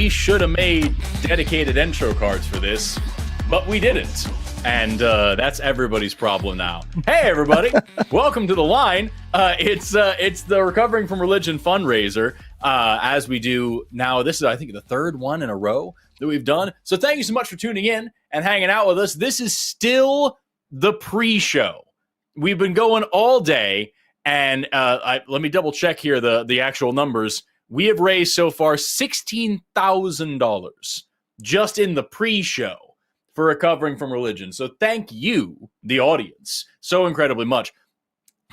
really should have made dedicated intro cards for this, but we didn't. And that's everybody's problem now. Hey, everybody. Welcome to the line. It's the Recovering from Religion fundraiser, as we do now. This is, I think, the third one in a row that we've done. So thank you so much for tuning in and hanging out with us. This is still the pre-show. We've been going all day, and let me double check here the actual numbers. We have raised so far $16,000 just in the pre-show for Recovering from Religion. So thank you, the audience, so incredibly much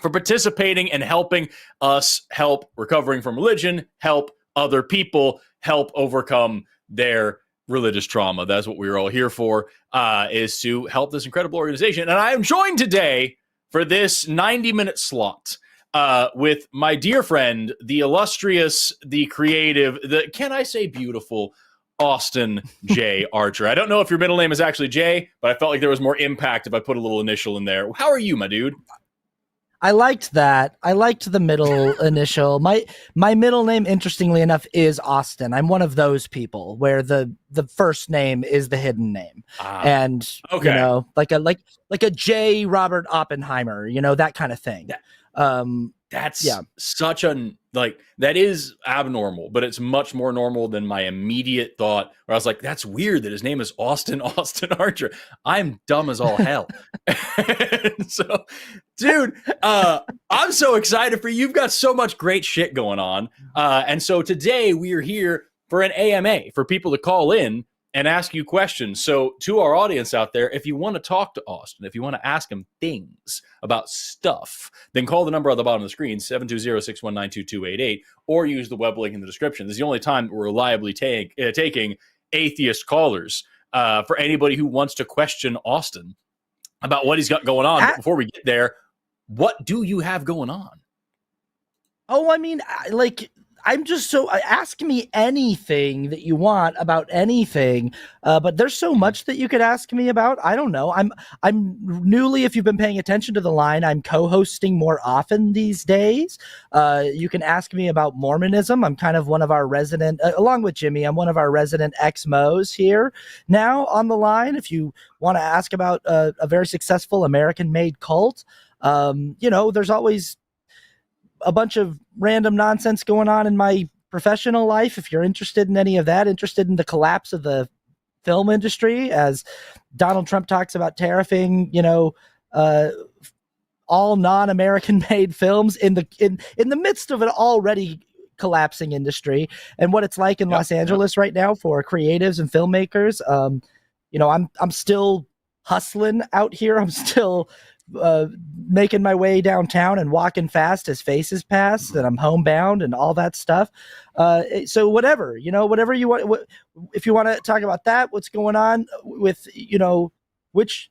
for participating and helping us help Recovering from Religion, help other people, help overcome their religious trauma. That's what we're all here for, is to help this incredible organization. And I am joined today for this 90-minute slot with my dear friend, the illustrious, the creative, the, can I say beautiful, Austin J. Archer. I don't know if your middle name is actually J, but I felt like there was more impact if I put a little initial in there. How are you, my dude? I liked that. I liked the middle initial. My middle name, interestingly enough, is Austin. I'm one of those people where the first name is the hidden name, and okay. You know, like a J. Robert Oppenheimer, you know, that kind of thing. That's such a, like, that is abnormal, but it's much more normal than my immediate thought, where I was like, that's weird that his name is Austin Archer. I'm dumb as all hell. So, dude, I'm so excited for you. You've got so much great shit going on. And so today we are here for an AMA, for people to call in and ask you questions. So to our audience out there, if you want to talk to Austin, if you want to ask him things about stuff, then call the number on the bottom of the screen, 720-619-2288, or use the web link in the description. This is the only time we're reliably taking atheist callers for anybody who wants to question Austin about what he's got going on. But before we get there, what do you have going on? Oh, I mean, I'm just so, ask me anything that you want about anything, but there's so much that you could ask me about. I don't know. I'm newly, if you've been paying attention to the line, I'm co-hosting more often these days. You can ask me about Mormonism. I'm kind of one of our resident, along with Jimmy, I'm one of our resident ex-Mos here now on the line. If you want to ask about a very successful American-made cult, you know, there's always a bunch of random nonsense going on in my professional life. If you're interested in any of that, interested in the collapse of the film industry, as Donald Trump talks about tariffing, you know, all non-American made films in the midst of an already collapsing industry, and what it's like in Los Angeles right now for creatives and filmmakers. You know, I'm still hustling out here. I'm still making my way downtown and walking fast as faces pass, and I'm homebound and all that stuff. So whatever, you know, whatever you want, if you want to talk about that, what's going on with, you know, which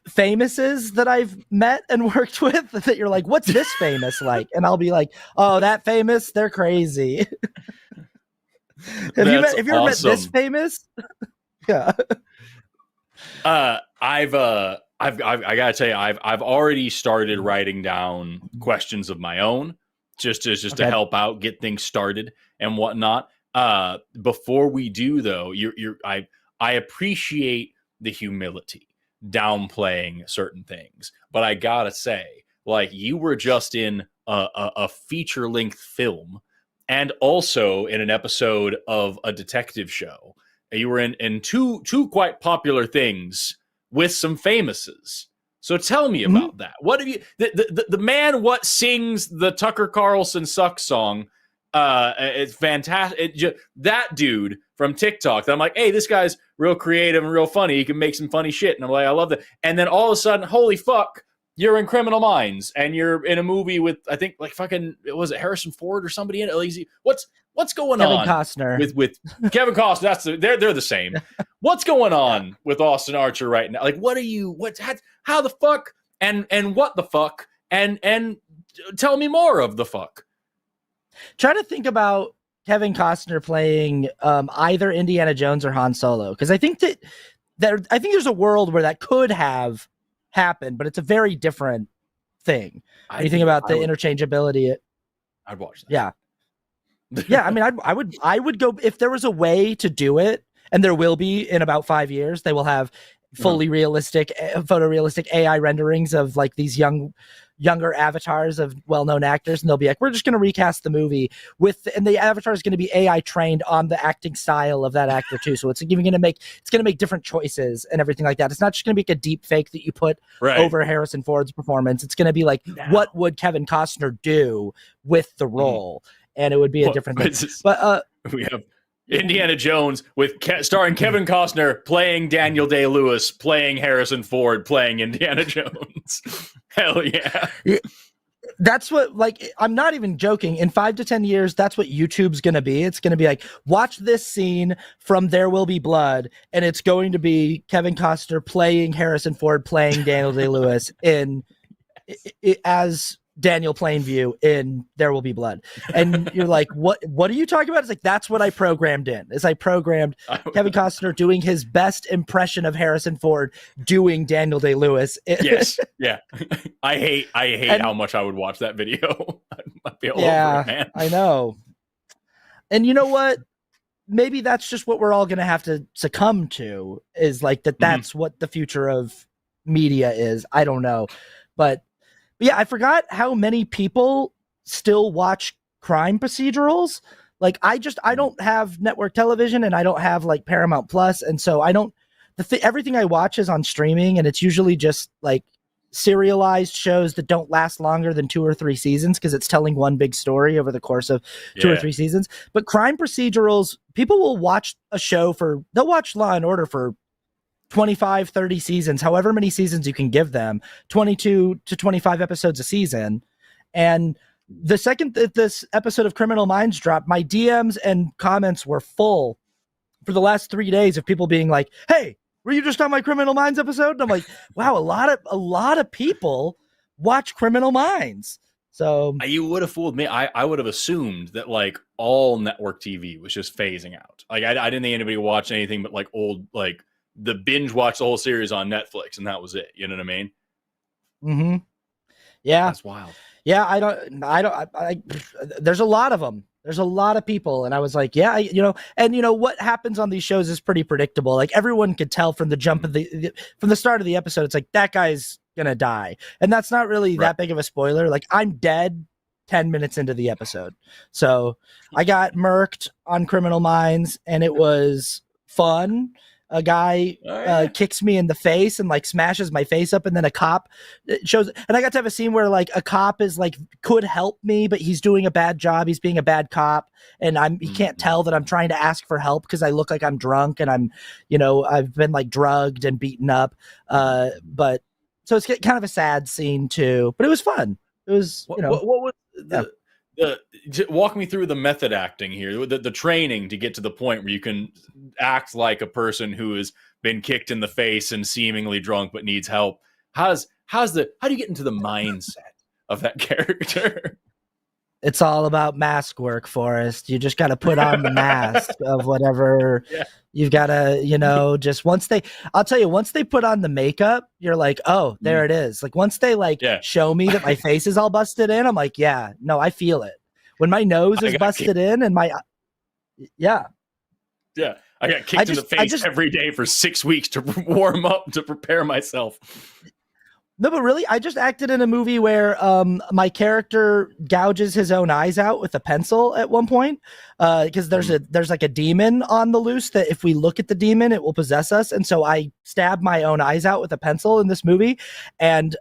famouses that I've met and worked with that you're like, what's this famous like? And I'll be like, oh, that famous, they're crazy. Have you ever met this famous? Yeah. I gotta tell you, I've already started writing down questions of my own, just to help out, get things started and whatnot. Before we do though, I appreciate the humility, downplaying certain things, but I gotta say, like, you were just in a feature length film, and also in an episode of a detective show. You were in two quite popular things with some famouses. So tell me about that. What have you, the man what sings the Tucker Carlson Sucks song? It's fantastic. That dude from TikTok, that I'm like, hey, this guy's real creative and real funny. He can make some funny shit. And I'm like, I love that. And then all of a sudden, holy fuck, you're in Criminal Minds, and you're in a movie with, I think, like, fucking, was it Harrison Ford or somebody in it? What's going Kevin on Costner. with Kevin Costner? They're the same. What's going on with Austin Archer right now? Like, how the fuck and what the fuck and tell me more of the fuck. Try to think about Kevin Costner playing either Indiana Jones or Han Solo, because I think there's a world where that could have happened, but it's a very different thing. When you think about the interchangeability. I'd watch that. Yeah. Yeah, I mean, I would go if there was a way to do it, and there will be in about 5 years. They will have fully realistic, photorealistic AI renderings of like these younger avatars of well-known actors, and they'll be like, we're just going to recast the movie and the avatar is going to be AI trained on the acting style of that actor too. So it's going to make different choices and everything like that. It's not just going to be like a deep fake that you put over Harrison Ford's performance. It's going to be like, what would Kevin Costner do with the role? And it would be a different thing. But we have Indiana Jones starring Kevin Costner playing Daniel Day-Lewis, playing Harrison Ford, playing Indiana Jones. Hell yeah. That's what, like, I'm not even joking. In 5 to 10 years, that's what YouTube's going to be. It's going to be like, watch this scene from There Will Be Blood, and it's going to be Kevin Costner playing Harrison Ford, playing Daniel Day-Lewis as Daniel Plainview in There Will Be Blood. And you're like, what are you talking about? It's like, that's what I programmed in. I programmed Kevin Costner doing his best impression of Harrison Ford doing Daniel Day-Lewis. Yes. Yeah. I hate how much I would watch that video. I'd be all over it, man. I know. And you know what? Maybe that's just what we're all going to have to succumb to, is like that's what the future of media is. I don't know. But yeah, I forgot how many people still watch crime procedurals. Like, I don't have network television, and I don't have like Paramount Plus, and so I don't. Everything I watch is on streaming, and it's usually just like serialized shows that don't last longer than 2 or 3 seasons because it's telling one big story over the course of 2 or 3 seasons. But crime procedurals, people will watch a show they'll watch Law and Order for 25, 30 seasons, however many seasons you can give them, 22 to 25 episodes a season. And the second that this episode of Criminal Minds dropped, my DMs and comments were full for the last 3 days of people being like, hey, were you just on my Criminal Minds episode? And I'm like, wow, a lot of people watch Criminal Minds. So you would have fooled me. I would have assumed that like all network TV was just phasing out. Like I didn't think anybody watched anything but like old, like the binge watch the whole series on Netflix, and that was it. You know what I mean? Mm-hmm. Yeah. That's wild. Yeah. I there's a lot of them. There's a lot of people. And I was like, yeah, what happens on these shows is pretty predictable. Like, everyone could tell from the jump of from the start of the episode, it's like, that guy's going to die. And that's not really that big of a spoiler. Like, I'm dead 10 minutes into the episode. So I got murked on Criminal Minds, and it was fun. A guy kicks me in the face and like smashes my face up, and then a cop shows, and I got to have a scene where like a cop is like, could help me, but he's doing a bad job. He's being a bad cop, and he can't tell that I'm trying to ask for help because I look like I'm drunk, and I'm, I've been like drugged and beaten up. But so it's kind of a sad scene too, but it was fun. It was, what was walk me through the method acting here, the training to get to the point where you can act like a person who has been kicked in the face and seemingly drunk but needs help. How do you get into the mindset of that character? It's all about mask work, Forrest. You just got to put on the mask of whatever you've got to, just once they put on the makeup, you're like, oh, there it is. Like, once they show me that my face is all busted in, I'm like, yeah, no, I feel it. When my nose is busted in and I got kicked in the face every day for 6 weeks to warm up, to prepare myself. No, but really, I just acted in a movie where my character gouges his own eyes out with a pencil at one point, because there's like a demon on the loose that if we look at the demon, it will possess us. And so I stabbed my own eyes out with a pencil in this movie. And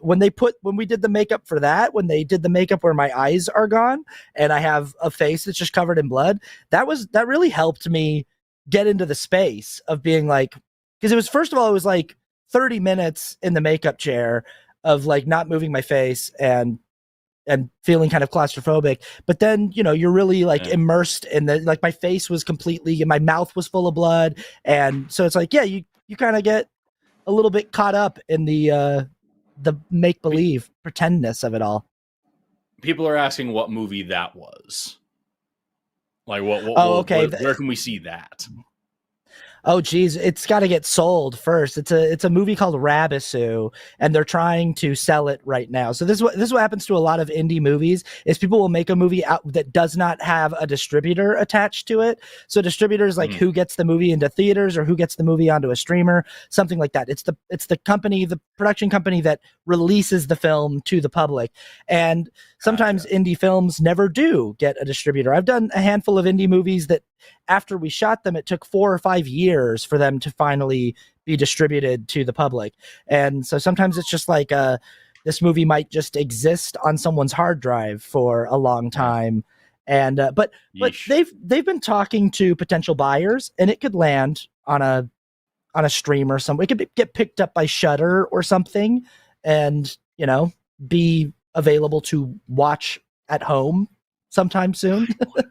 when we did the makeup for that, when they did the makeup where my eyes are gone and I have a face that's just covered in blood, that really helped me get into the space of being like, because it was, first of all, it was like 30 minutes in the makeup chair of like not moving my face and feeling kind of claustrophobic. But then, you're really like immersed in like my face was completely, and my mouth was full of blood. And so it's like, yeah, you kind of get a little bit caught up in the make-believe pretendness of it all. People are asking what movie that was. Like, what okay. Where can we see that? Oh geez, it's got to get sold first. It's a movie called Rabisu, and they're trying to sell it right now. So this is what happens to a lot of indie movies is people will make a movie out that does not have a distributor attached to it. So distributors like who gets the movie into theaters or who gets the movie onto a streamer, something like that. It's the company, the production company that releases the film to the public. And sometimes indie films never do get a distributor. I've done a handful of indie movies that after we shot them, it took 4 or 5 years for them to finally be distributed to the public. And so sometimes it's just like this movie might just exist on someone's hard drive for a long time. And but they've been talking to potential buyers, and it could land on a stream or something. It could get picked up by Shudder or something, and be available to watch at home sometime soon. I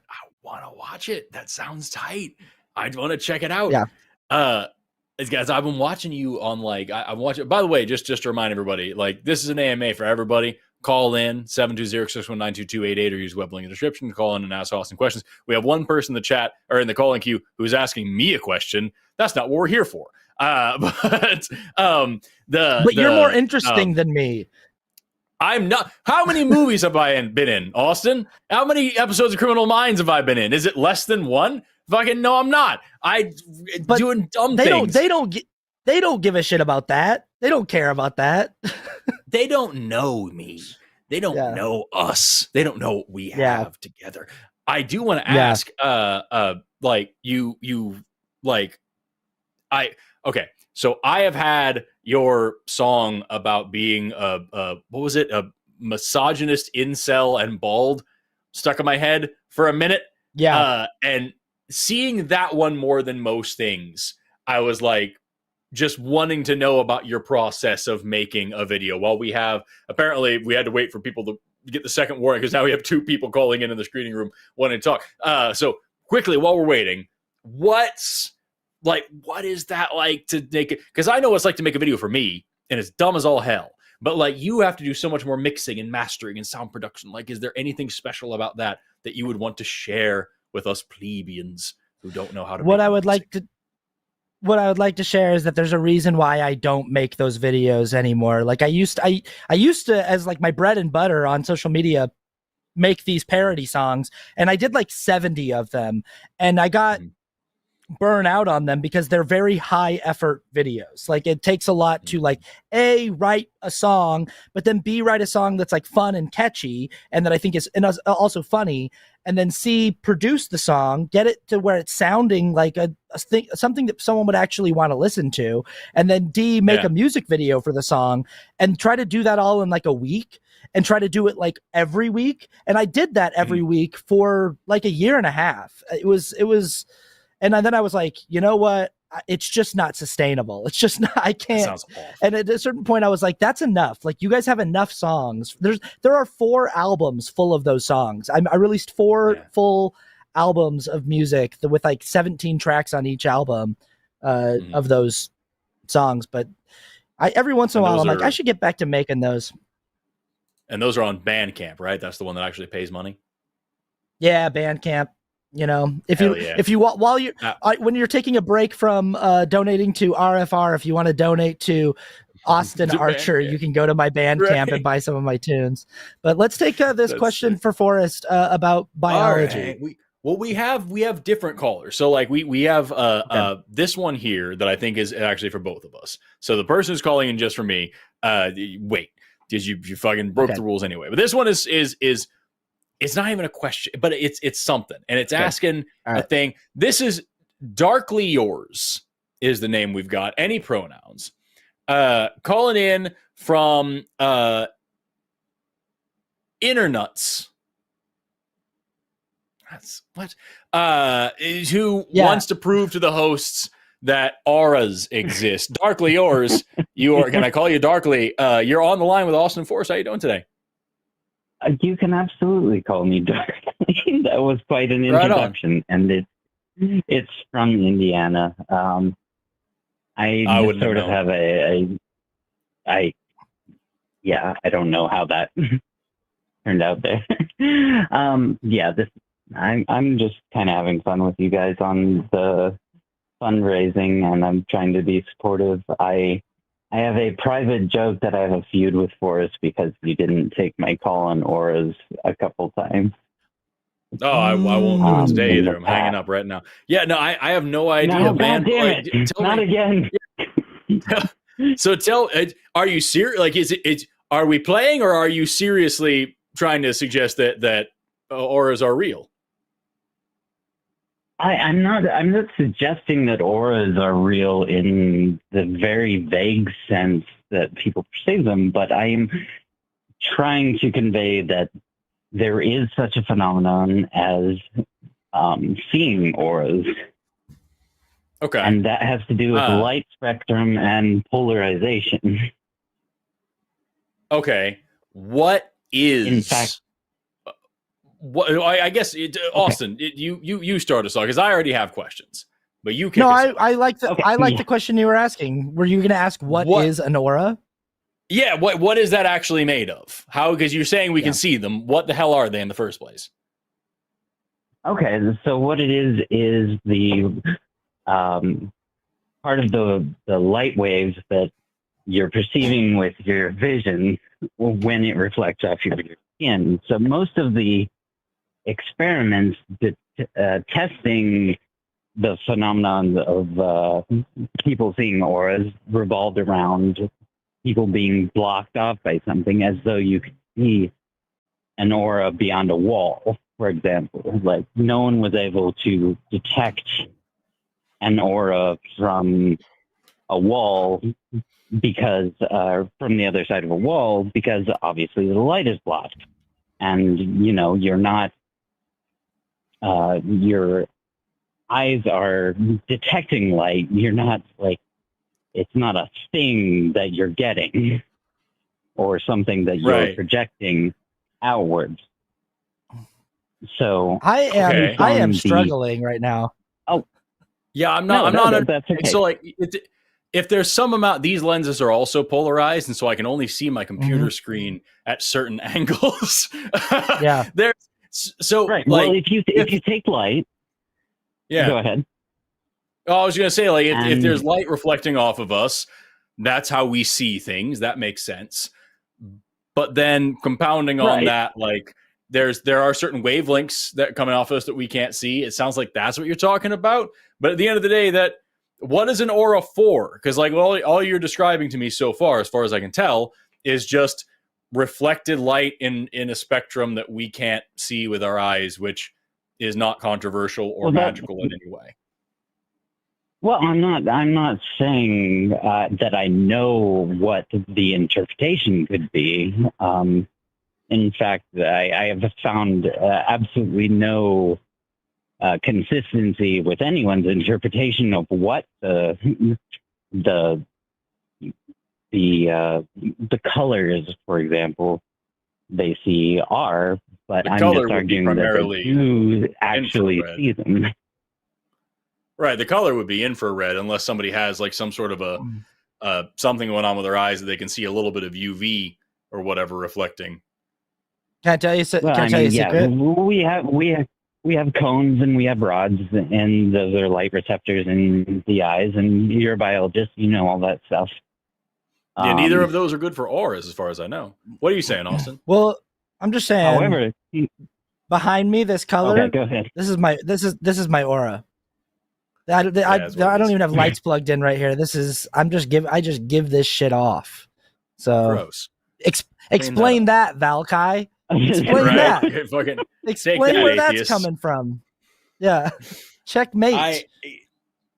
want to watch it. That sounds tight. I want to check it out. Yeah. Guys, I've been watching you on I'm watching. By the way, just to remind everybody, this is an AMA for everybody. Call in 720-619-2288 or use web link in the description to call in and ask Austin questions. We have one person in the chat or in the calling queue who's asking me a question. That's not what we're here for. But you're more interesting than me. I'm not. How many movies have I been in, Austin? How many episodes of Criminal Minds have I been in? Is it less than one? Fucking no, I'm not. Doing dumb things. They don't give a shit about that. They don't care about that. They don't know me. They don't know us. They don't know what we have together. I do want to ask, okay. So I have had your song about being a misogynist, incel, and bald stuck in my head for a minute. Yeah. And seeing that one more than most things, I was just wanting to know about your process of making a video. While apparently we had to wait for people to get the second warning because now we have 2 people calling in the screening room wanting to talk. So quickly, while we're waiting, what is that like to make it? Because I know what it's like to make a video for me, and it's dumb as all hell. But you have to do so much more mixing and mastering and sound production. Is there anything special about that you would want to share with us plebeians who don't know how to? What I would like to share is that there's a reason why I don't make those videos anymore. I used to as my bread and butter on social media, make these parody songs, and I did 70 of them, and I got burn out on them because they're very high effort videos. It takes a lot to A, write a song, but then B, write a song that's fun and catchy and that I think is also funny, and then C, produce the song, get it to where it's sounding like something that someone would actually want to listen to, and then D, make a music video for the song and try to do that all in a week and try to do it every week. And I did that every week for a year and a half. It was and then I was like, you know what? It's just not sustainable. It's just not, I can't. Sounds awful. And at a certain point I was like, that's enough. You guys have enough songs. There are 4 albums full of those songs. I released 4 full albums of music with 17 tracks on each album of those songs. But every once in a while I'm I should get back to making those. And those are on Bandcamp, right? That's the one that actually pays money. Yeah, Bandcamp. If you while you're when you're taking a break from donating to RFR, if you want to donate to Austin Archer, you can go to my Bandcamp and buy some of my tunes. But let's take this question for Forrest about biology. Right. We have different callers. So we have this one here that I think is actually for both of us. So the person who's calling in just for me, wait, because you fucking broke the rules anyway. But this one is it's not even a question, but it's something, and it's asking a thing. This is Darkly Yours is the name we've got. Any pronouns? Calling in from Internuts. That's what? Who wants to prove to the hosts that auras exist? Darkly Yours. Can I call you Darkly? You're on the line with Austin Forrest. How you doing today? You can absolutely call me Darkly. That was quite an introduction, and it's from Indiana. I just sort of have I don't know how that turned out there. I'm just kind of having fun with you guys on the fundraising, and I'm trying to be supportive. I have a private joke that I have a feud with Forrest because you didn't take my call on auras a couple times. Oh, I won't do it today either. I'm hanging up right now. Yeah, no, I have no idea, no, man. God damn it. Not again. So are you serious? Like, are we playing, or are you seriously trying to suggest that auras are real? I'm not suggesting that auras are real in the very vague sense that people perceive them, but I am trying to convey that there is such a phenomenon as seeing auras. Okay. And that has to do with light spectrum and polarization. Okay. What is... In fact... What, I guess, Austin, you start us off, because I already have questions. But you can... No, I like the question you were asking. Were you going to ask what is an aura? Yeah, what is that actually made of? How? Because you're saying we can see them. What the hell are they in the first place? Okay, so what it is the part of the light waves that you're perceiving with your vision when it reflects off your skin. So most of the experiments testing the phenomenon of people seeing auras revolved around people being blocked off by something, as though you could see an aura beyond a wall, for example. Like, no one was able to detect an aura from a wall because from the other side of a wall, because obviously the light is blocked, and you're not your eyes are detecting light. You're not like, it's not a thing that you're getting or something that you're projecting outwards. So I am struggling right now. Oh, yeah, I'm not. That's okay. So, like, if there's some amount, these lenses are also polarized, and so I can only see my computer screen at certain angles. Yeah. So right. Like, well, if you take light, go ahead. Oh, I was going to say, like, if there's light reflecting off of us, that's how we see things. That makes sense. But then compounding on that, like, there are certain wavelengths that coming off us that we can't see. It sounds like that's what you're talking about. But at the end of the day, what is an aura for? Because, like, all you're describing to me so far as I can tell, is just reflected light in a spectrum that we can't see with our eyes, which is not controversial or magical in any way. Well, I'm not saying that I know what the interpretation could be. In fact, I have found absolutely no consistency with anyone's interpretation of what the colors, for example, they see are. But I'm just arguing that they do actually see them. Right, the color would be infrared, unless somebody has like some sort of a something going on with their eyes that they can see a little bit of UV or whatever reflecting. Can I tell you? Can I tell you a secret? We have cones and we have rods, and those are light receptors in the eyes. And you're a biologist, you know all that stuff. Yeah, neither of those are good for auras, as far as I know. What are you saying, Austin? Well, I'm just saying. However, behind me, this color. Okay, go ahead. This is my aura. I don't even have lights plugged in right here. I just give this shit off. So gross. Explain that, Valkai. Explain that. Explain where that's coming from. Yeah. Checkmate.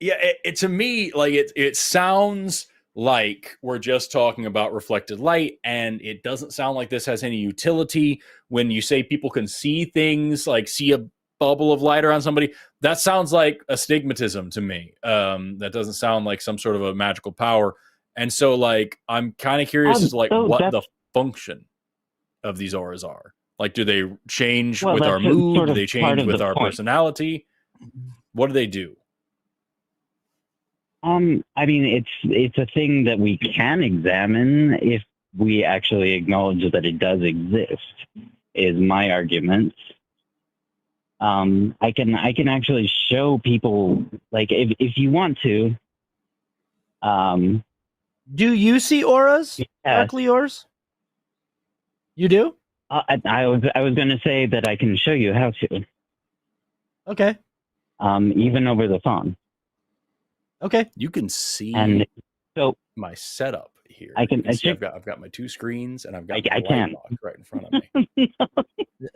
To me, like, it sounds like we're just talking about reflected light, and it doesn't sound like this has any utility. When you say people can see things, like see a bubble of light around somebody, that sounds like astigmatism to me. That doesn't sound like some sort of a magical power. And so, like, I'm kind of curious as to, like, what the function of these auras are. Like, do they change with our mood? Do they change with our personality? What do they do? I mean, it's a thing that we can examine if we actually acknowledge that it does exist, is my argument. I can actually show people, like, if you want to. Do you see auras? Yes. Darkly yours? You do? I was going to say that I can show you how to. Okay. Even over the phone. Okay. You can see so my setup here. I can. I've got my 2 screens, and I've got my light box right in front of me.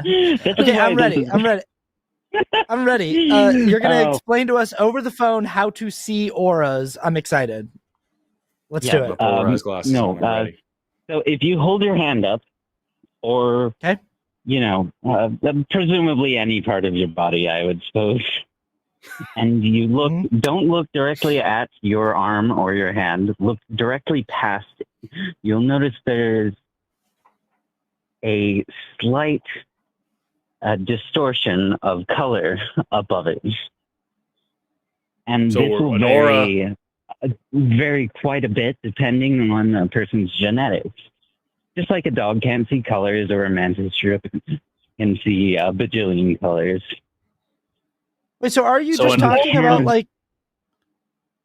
Okay, I'm ready. I'm ready. You're gonna explain to us over the phone how to see auras. I'm excited. Let's do it. Glasses no. So if you hold your hand up, or presumably any part of your body, I would suppose, and you look, don't look directly at your arm or your hand. Look directly past it. You'll notice there's a slight distortion of color above it, and so this will vary quite a bit depending on a person's genetics. Just like a dog can't see colors, or a mantis shrimp can see a bajillion colors. Wait, so are you just talking about like?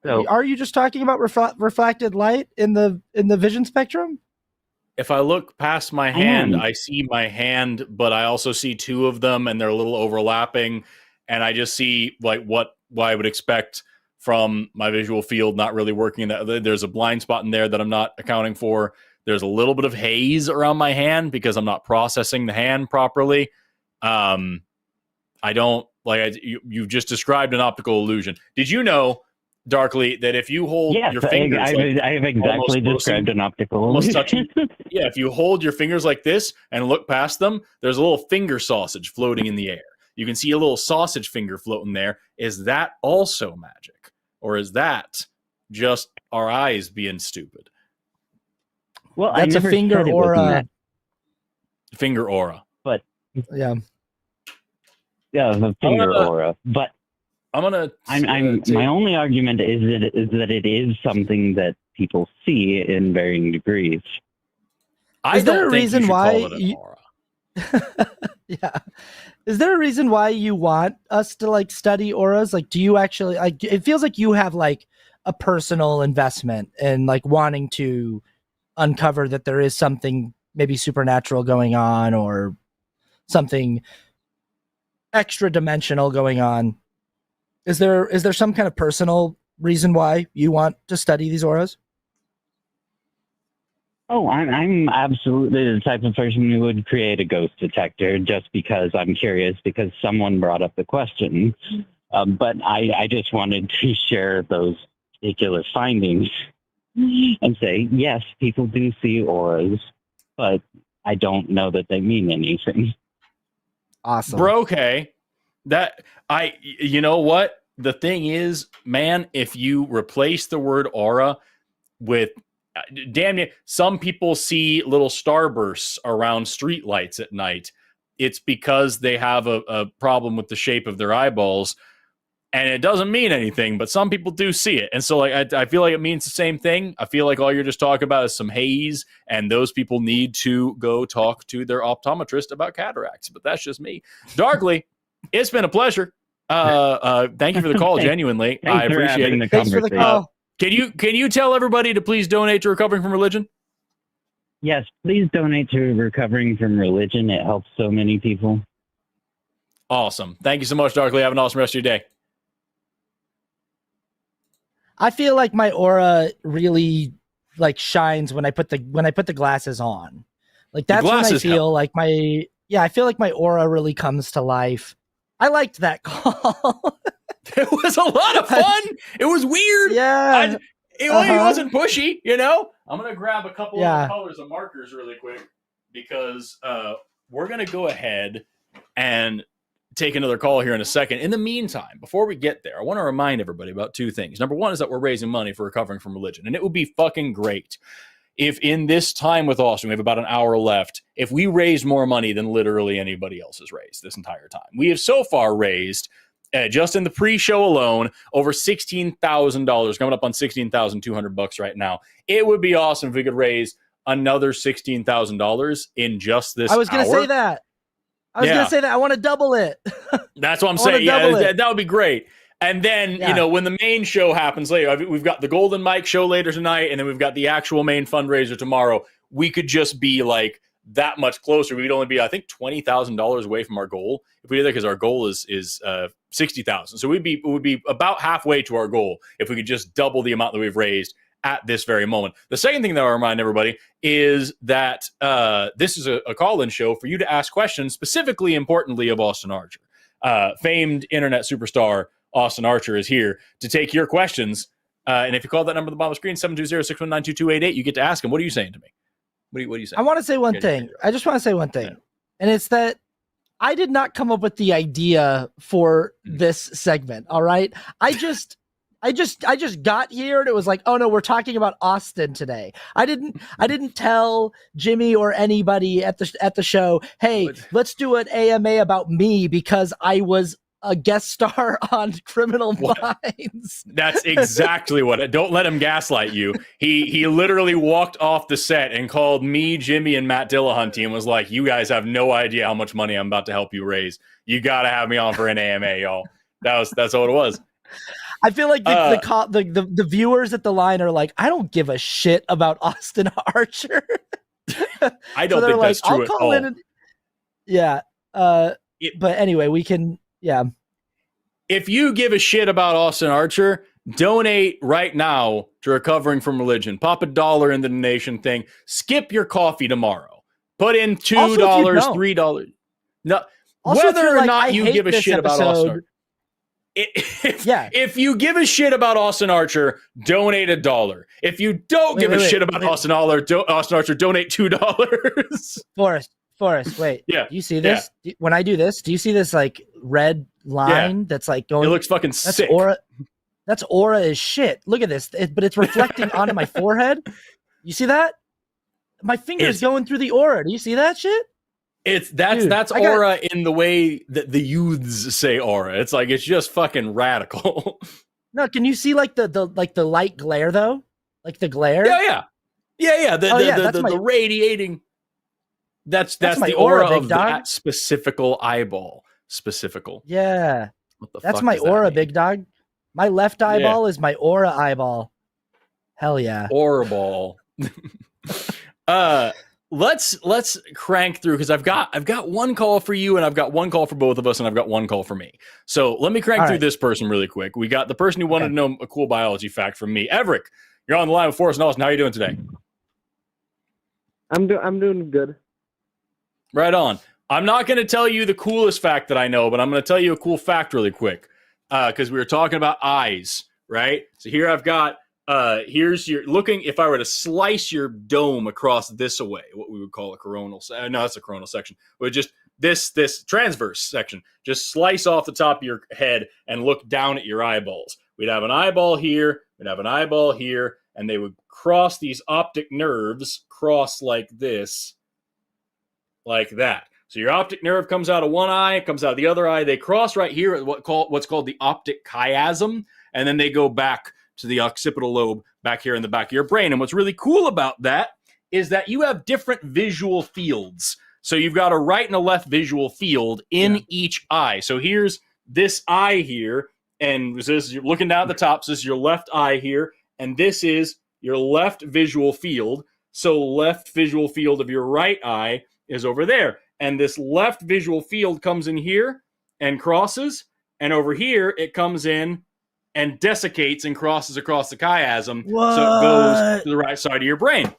So are you just talking about reflected light in the vision spectrum? If I look past my hand, I see my hand, but I also see 2 of them, and they're a little overlapping, and I just see like what I would expect from my visual field not really working. There's a blind spot in there that I'm not accounting for. There's a little bit of haze around my hand because I'm not processing the hand properly. I don't you've just described an optical illusion. Did you know, Darkly, that if you hold your fingers, I have exactly described an optical illusion. Yeah, if you hold your fingers like this and look past them, there's a little finger sausage floating in the air. You can see a little sausage finger floating there. Is that also magic, or is that just our eyes being stupid? Well, that's a finger aura. Finger aura, but yeah, the finger aura. But my only argument is that it is something that people see in varying degrees. Is there a reason why? Yeah. Is there a reason why you want us to like study auras? Like, do you actually like? It feels like you have like a personal investment in like wanting to uncover that there is something maybe supernatural going on, or something extra dimensional going on. Is there some kind of personal reason why you want to study these auras? Oh, I'm absolutely the type of person who would create a ghost detector just because I'm curious, because someone brought up the question. But I just wanted to share those particular findings and say, yes, people do see auras, but I don't know that they mean anything. Awesome. Bro, okay. You know what? The thing is, man, if you replace the word aura with, damn it, some people see little starbursts around streetlights at night. It's because they have a problem with the shape of their eyeballs, and it doesn't mean anything, but some people do see it. And so like I feel like it means the same thing. I feel like all you're just talking about is some haze, and those people need to go talk to their optometrist about cataracts. But that's just me. Darkly, it's been a pleasure. Thank you for the call. Genuinely, I appreciate it. Thanks for the call. Can you tell everybody to please donate to Recovering from Religion? Yes, please donate to Recovering from Religion. It helps so many people. Awesome. Thank you so much, Darkly. Have an awesome rest of your day. I feel like my aura really like shines when I put the glasses on. Like that's when I feel like I feel like my aura really comes to life. I liked that call. It was a lot of fun. It was weird. Yeah. It wasn't pushy, you know? I'm going to grab a couple of the colors of markers really quick, because we're going to go ahead and take another call here in a second. In the meantime, before we get there, I want to remind everybody about 2 things. Number 1 is that we're raising money for Recovering from Religion, and it would be fucking great if in this time with Austin, we have about an hour left, if we raise more money than literally anybody else has raised this entire time. We have so far raised, just in the pre-show alone, over $16,000, coming up on $16,200 right now. It would be awesome if we could raise another $16,000 in just this hour. I was going to say that. I was gonna say that I want to double it. That's what I'm saying. Yeah, that would be great. And then, when the main show happens later, we've got the Golden Mike show later tonight, and then we've got the actual main fundraiser tomorrow. We could just be like that much closer. We'd only be, I think, $20,000 away from our goal if we did that, because our goal is $60,000. So we would be about halfway to our goal if we could just double the amount that we've raised at this very moment. The second thing that I'll remind everybody is that this is a call-in show for you to ask questions, specifically, importantly, of Austin Archer. Famed internet superstar Austin Archer is here to take your questions. And if you call that number at the bottom of the screen, 720-619-2288, you get to ask him. What are you saying to me? What are you saying? I want to say one thing. I just want to say one thing. Yeah. And it's that I did not come up with the idea for this segment. All right. I just got here and it was like, oh no, we're talking about Austin today. I didn't tell Jimmy or anybody at the show, hey, let's do an AMA about me because I was a guest star on Criminal Minds. That's exactly what. Don't let him gaslight you. He literally walked off the set and called me, Jimmy, and Matt Dillahunty and was like, "You guys have no idea how much money I'm about to help you raise. You got to have me on for an AMA, y'all." That's all it was. I feel like the viewers at the line are like, I don't give a shit about Austin Archer. I don't think that's true at all. But anyway, we can. Yeah. If you give a shit about Austin Archer, donate right now to Recovering from Religion. Pop $1 in the donation thing. Skip your coffee tomorrow. Put in $2, $3. No, whether or not you give a shit about Austin Archer. If you give a shit about Austin Archer, donate $1. If you don't give a shit about Austin Archer, donate $2. Forrest, wait. Yeah. Do you see this? Yeah. When I do this, do you see this like red line that's like going? It looks fucking sick. That's aura as shit. Look at this. But it's reflecting onto my forehead. You see that? My finger's going through the aura. Do you see that shit? That's aura in the way that the youths say aura. It's like it's just fucking radical. No, can you see like the light glare though? Like the glare? Yeah. The radiating. That's the aura of that specifical eyeball. Specifical. Yeah. What the that's fuck my aura, big dog. My left eyeball is my aura eyeball. Hell yeah. Aura ball. Let's crank through because I've got one call for you and I've got one call for both of us and I've got one call for me. So let me crank through this person really quick. We got the person who wanted to know a cool biology fact from me. Everick, you're on the line with Forrest and Austin. How are you doing today? I'm doing good. Right on. I'm not going to tell you the coolest fact that I know, but I'm going to tell you a cool fact really quick because we were talking about eyes, right? So here I've got, here's your looking, if I were to slice your dome across this away, what we would call a coronal, no, that's a coronal section, but just this transverse section, just slice off the top of your head and look down at your eyeballs. We'd have an eyeball here, we'd have an eyeball here, and they would cross these optic nerves, cross like this, like that. So your optic nerve comes out of one eye, comes out of the other eye. They cross right here at what's called the optic chiasm, and then they go back to the occipital lobe back here in the back of your brain. And what's really cool about that is that you have different visual fields. So you've got a right and a left visual field in each eye. So here's this eye here, and this is, you're looking down at the top, so this is your left eye here, and this is your left visual field. So left visual field of your right eye is over there. And this left visual field comes in here and crosses. And over here, it comes in and desiccates and crosses across the chiasm. What? So it goes to the right side of your brain.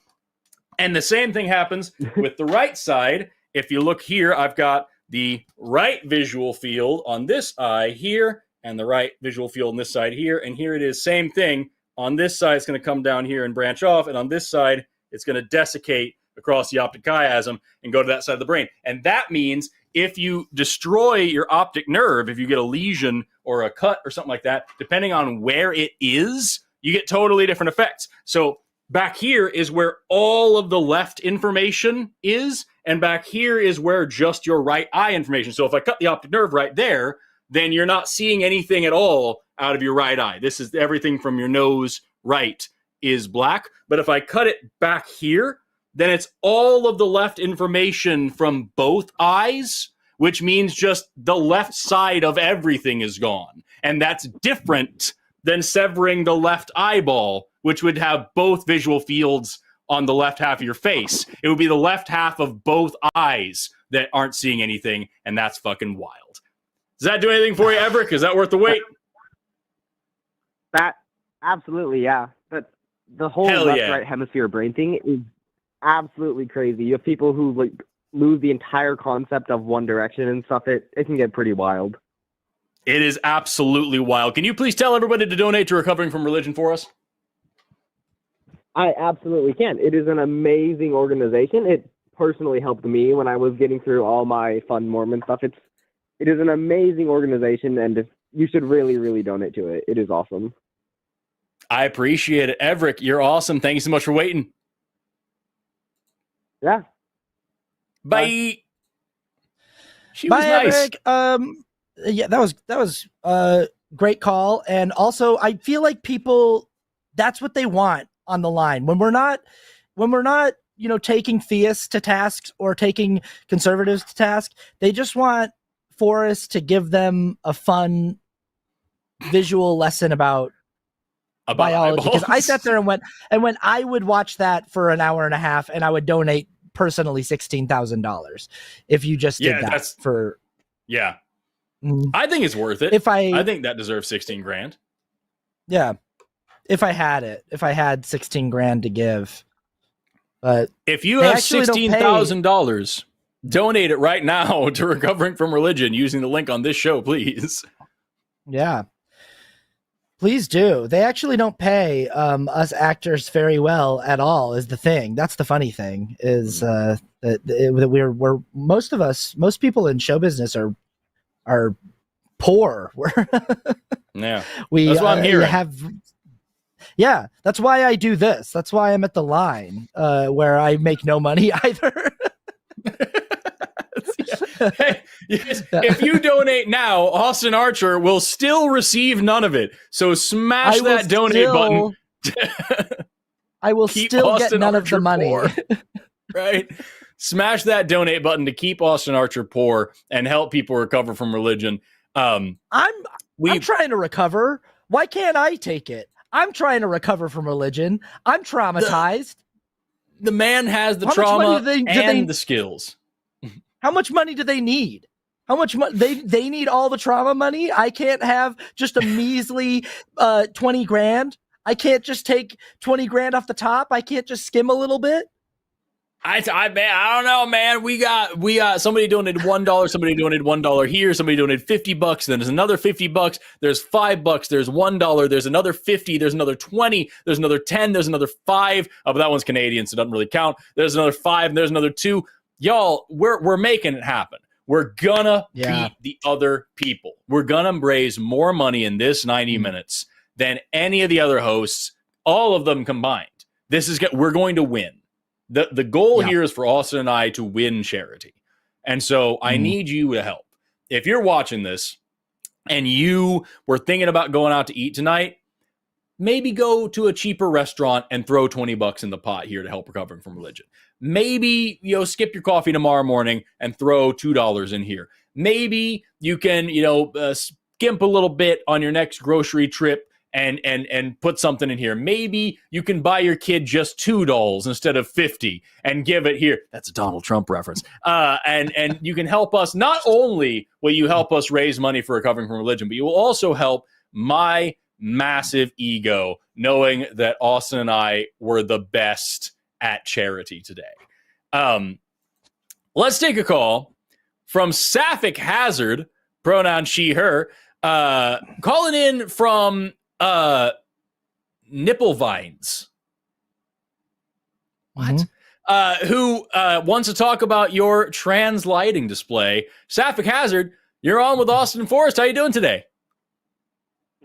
And the same thing happens with the right side. If you look here, I've got the right visual field on this eye here and the right visual field on this side here. And here it is, same thing. On this side, it's going to come down here and branch off. And on this side, it's going to desiccate across the optic chiasm and go to that side of the brain. And that means if you destroy your optic nerve, if you get a lesion or a cut or something like that, depending on where it is, you get totally different effects. So back here is where all of the left information is, and back here is where just your right eye information. So if I cut the optic nerve right there, then you're not seeing anything at all out of your right eye. This is everything from your nose right is black. But if I cut it back here, then it's all of the left information from both eyes, which means just the left side of everything is gone. And that's different than severing the left eyeball, which would have both visual fields on the left half of your face. It would be the left half of both eyes that aren't seeing anything, and that's fucking wild. Does that do anything for you, Everett? Is that worth the wait? That, absolutely, yeah. But the whole left-right hemisphere brain thing is absolutely crazy. You have people who like lose the entire concept of one direction and stuff. It can get pretty wild. It is absolutely wild. Can you please tell everybody to donate to Recovering from Religion for us? I absolutely can. It is an amazing organization. It personally helped me when I was getting through all my Fund Mormon stuff. It is an amazing organization, and you should really, really donate to it. It is awesome. I appreciate it. Everett, you're awesome. Thank you so much for waiting. Yeah. Bye. She was nice. Eric. Yeah, that was great call. And also, I feel like people, that's what they want on the line. When we're not, taking theists to task or taking conservatives to task, they just want Forrest to give them a fun visual lesson about biology. Because I sat there and went, I would watch that for an hour and a half, and I would donate personally $16,000 if you just did that for. Yeah. I think it's worth it. I think that deserves 16 grand. Yeah. If I had 16 grand to give. But if you have $16,000, donate it right now to Recovering from Religion using the link on this show, please. Yeah. Please do. They actually don't pay us actors very well at all, is the thing. That's the funny thing, is that we're most people in show business are poor. Yeah. That's what I'm hearing. That's why I do this. That's why I'm at the line where I make no money either. Hey, if you donate now, Austin Archer will still receive none of it. So smash that donate button. I will still get none of the money. Right? Smash that donate button to keep Austin Archer poor and help people recover from religion. I'm trying to recover. Why can't I take it? I'm trying to recover from religion. I'm traumatized. The man has the trauma and the skills. How much money do they need? How much money? They need all the trauma money. I can't have just a measly 20 grand. I can't just take 20 grand off the top. I can't just skim a little bit. I don't know, man. We got somebody donated $1, somebody donated $1 here, somebody donated $50, then there's another $50, there's $5, there's $1, there's another 50, there's another 20, there's another 10, there's another 5. Oh, but that one's Canadian, so it doesn't really count. There's another 5, and there's another 2. Y'all, we're making it happen. We're gonna beat the other people. We're gonna raise more money in this 90 minutes than any of the other hosts, all of them combined. We're going to win. The goal here is for Austin and I to win charity. And so I need you to help. If you're watching this and you were thinking about going out to eat tonight, maybe go to a cheaper restaurant and throw $20 in the pot here to help Recovering from Religion. Maybe, skip your coffee tomorrow morning and throw $2 in here. Maybe you can, skimp a little bit on your next grocery trip and put something in here. Maybe you can buy your kid just $2 instead of 50 and give it here. That's a Donald Trump reference. And you can help us. Not only will you help us raise money for Recovering from Religion, but you will also help my massive ego knowing that Austin and I were the best at charity today. Let's take a call from Sapphic Hazard, pronoun she, her, calling in from Nipple Vines. What? Who wants to talk about your trans lighting display. Sapphic Hazard, you're on with Austin and Forrest. How you doing today?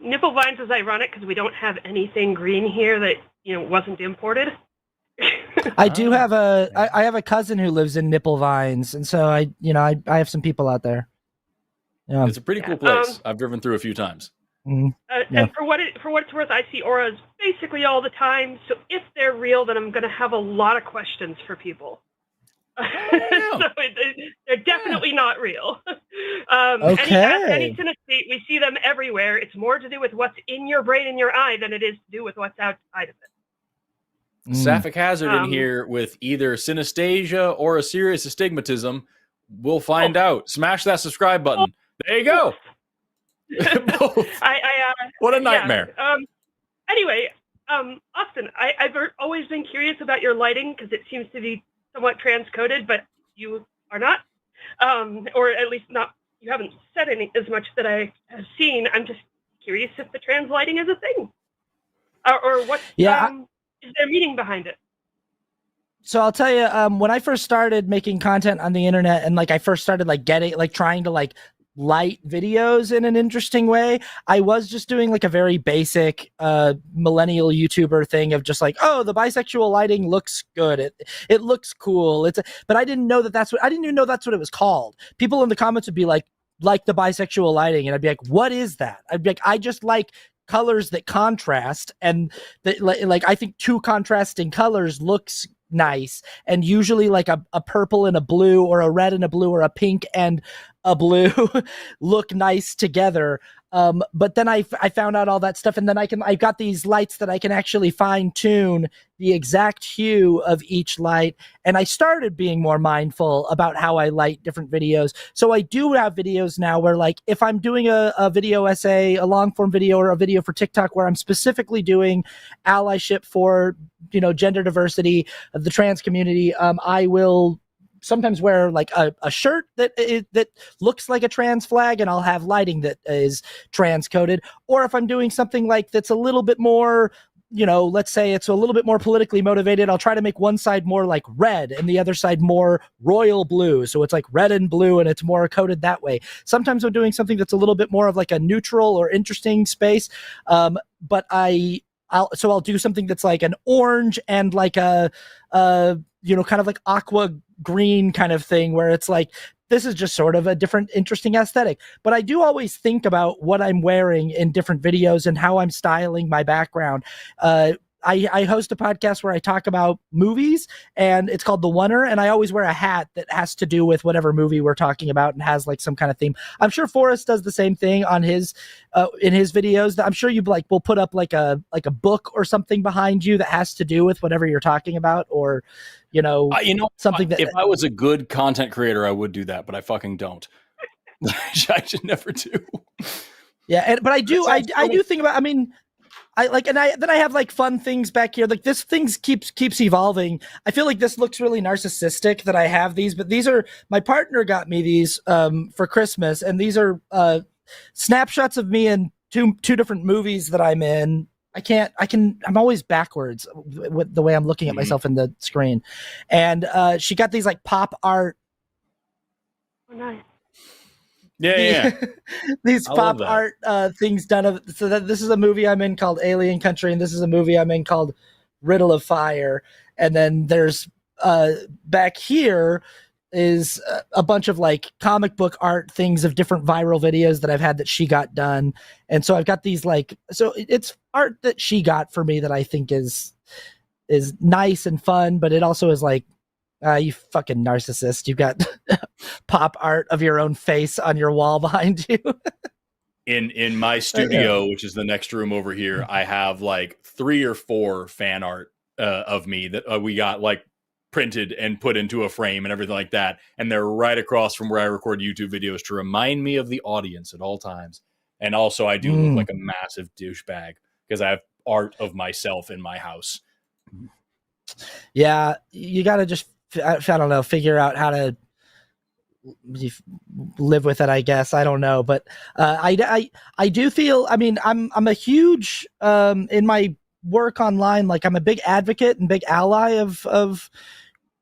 Nipple Vines is ironic because we don't have anything green here that wasn't imported. I do have I have a cousin who lives in Nipple Vines, and so I have some people out there. Yeah. It's a pretty cool place. I've driven through a few times. And for what it's worth, I see auras basically all the time. So if they're real, then I'm going to have a lot of questions for people. So they're definitely not real. Any synesthete, we see them everywhere. It's more to do with what's in your brain and your eye than it is to do with what's outside of it. Sapphic Hazard in here with either synesthesia or a serious astigmatism. We'll find out. Smash that subscribe button. There you go. Both. What a nightmare. Yeah. Anyway, Austin, I've always been curious about your lighting because it seems to be somewhat transcoded, but you are not, or at least not. You haven't said any as much that I have seen. I'm just curious if the trans lighting is a thing, or what. Is there meaning behind it? So I'll tell you, when I first started making content on the internet, and like I first started like trying to like light videos in an interesting way, I was just doing like a very basic millennial YouTuber thing of just like, oh, the bisexual lighting looks good, it looks cool, but I didn't know I didn't even know that's what it was called. People in the comments would be like the bisexual lighting, and I'd be like, what is that? I'd be like, I just like colors that contrast, and that like I think two contrasting colors looks nice, and usually like a purple and a blue, or a red and a blue, or a pink and a blue look nice together. But then I found out all that stuff, and then I've got these lights that I can actually fine tune the exact hue of each light, and I started being more mindful about how I light different videos. So I do have videos now where, like, if I'm doing a video essay, a long form video, or a video for TikTok where I'm specifically doing allyship for, you know, gender diversity of the trans community, I will sometimes wear like a shirt that looks like a trans flag, and I'll have lighting that is trans coded. Or if I'm doing something like that's a little bit more, you know, let's say it's a little bit more politically motivated, I'll try to make one side more like red and the other side more royal blue. So it's like red and blue, and it's more coded that way. Sometimes I'm doing something that's a little bit more of like a neutral or interesting space. But I'll do something that's like an orange and like a you know, kind of like aqua green kind of thing, where it's like, this is just sort of a different, interesting aesthetic. But I do always think about what I'm wearing in different videos and how I'm styling my background. I host a podcast where I talk about movies, and it's called The Oneer, and I always wear a hat that has to do with whatever movie we're talking about and has like some kind of theme. I'm sure Forrest does the same thing on his in his videos. I'm sure you like will put up like a book or something behind you that has to do with whatever you're talking about, or you know, something that. If I was a good content creator, I would do that, but I fucking don't. I should never do. Yeah, but I do think about. I mean, I like, and then I have like fun things back here. Like this things keeps evolving. I feel like this looks really narcissistic that I have these, but these are, my partner got me these for Christmas, and these are snapshots of me in two different movies that I'm in. I'm always backwards with the way I'm looking at myself in the screen. And she got these like pop art. Oh, nice. Yeah. These pop art things done of, so that this is a movie I'm in called Alien Country, and this is a movie I'm in called Riddle of Fire. And then there's back here is a bunch of like comic book art things of different viral videos that I've had that she got done. And so I've got these like, so it's art that she got for me that I think is nice and fun, but it also is like, you fucking narcissist. You've got pop art of your own face on your wall behind you. In my studio, which is the next room over here, I have like 3 or 4 fan art of me that we got like printed and put into a frame and everything like that. And they're right across from where I record YouTube videos to remind me of the audience at all times. And also I do look like a massive douchebag because I have art of myself in my house. Yeah, you got to just, I don't know, figure out how to live with it, I guess. I don't know, but I do feel, I mean, I'm a huge in my work online, like I'm a big advocate and big ally of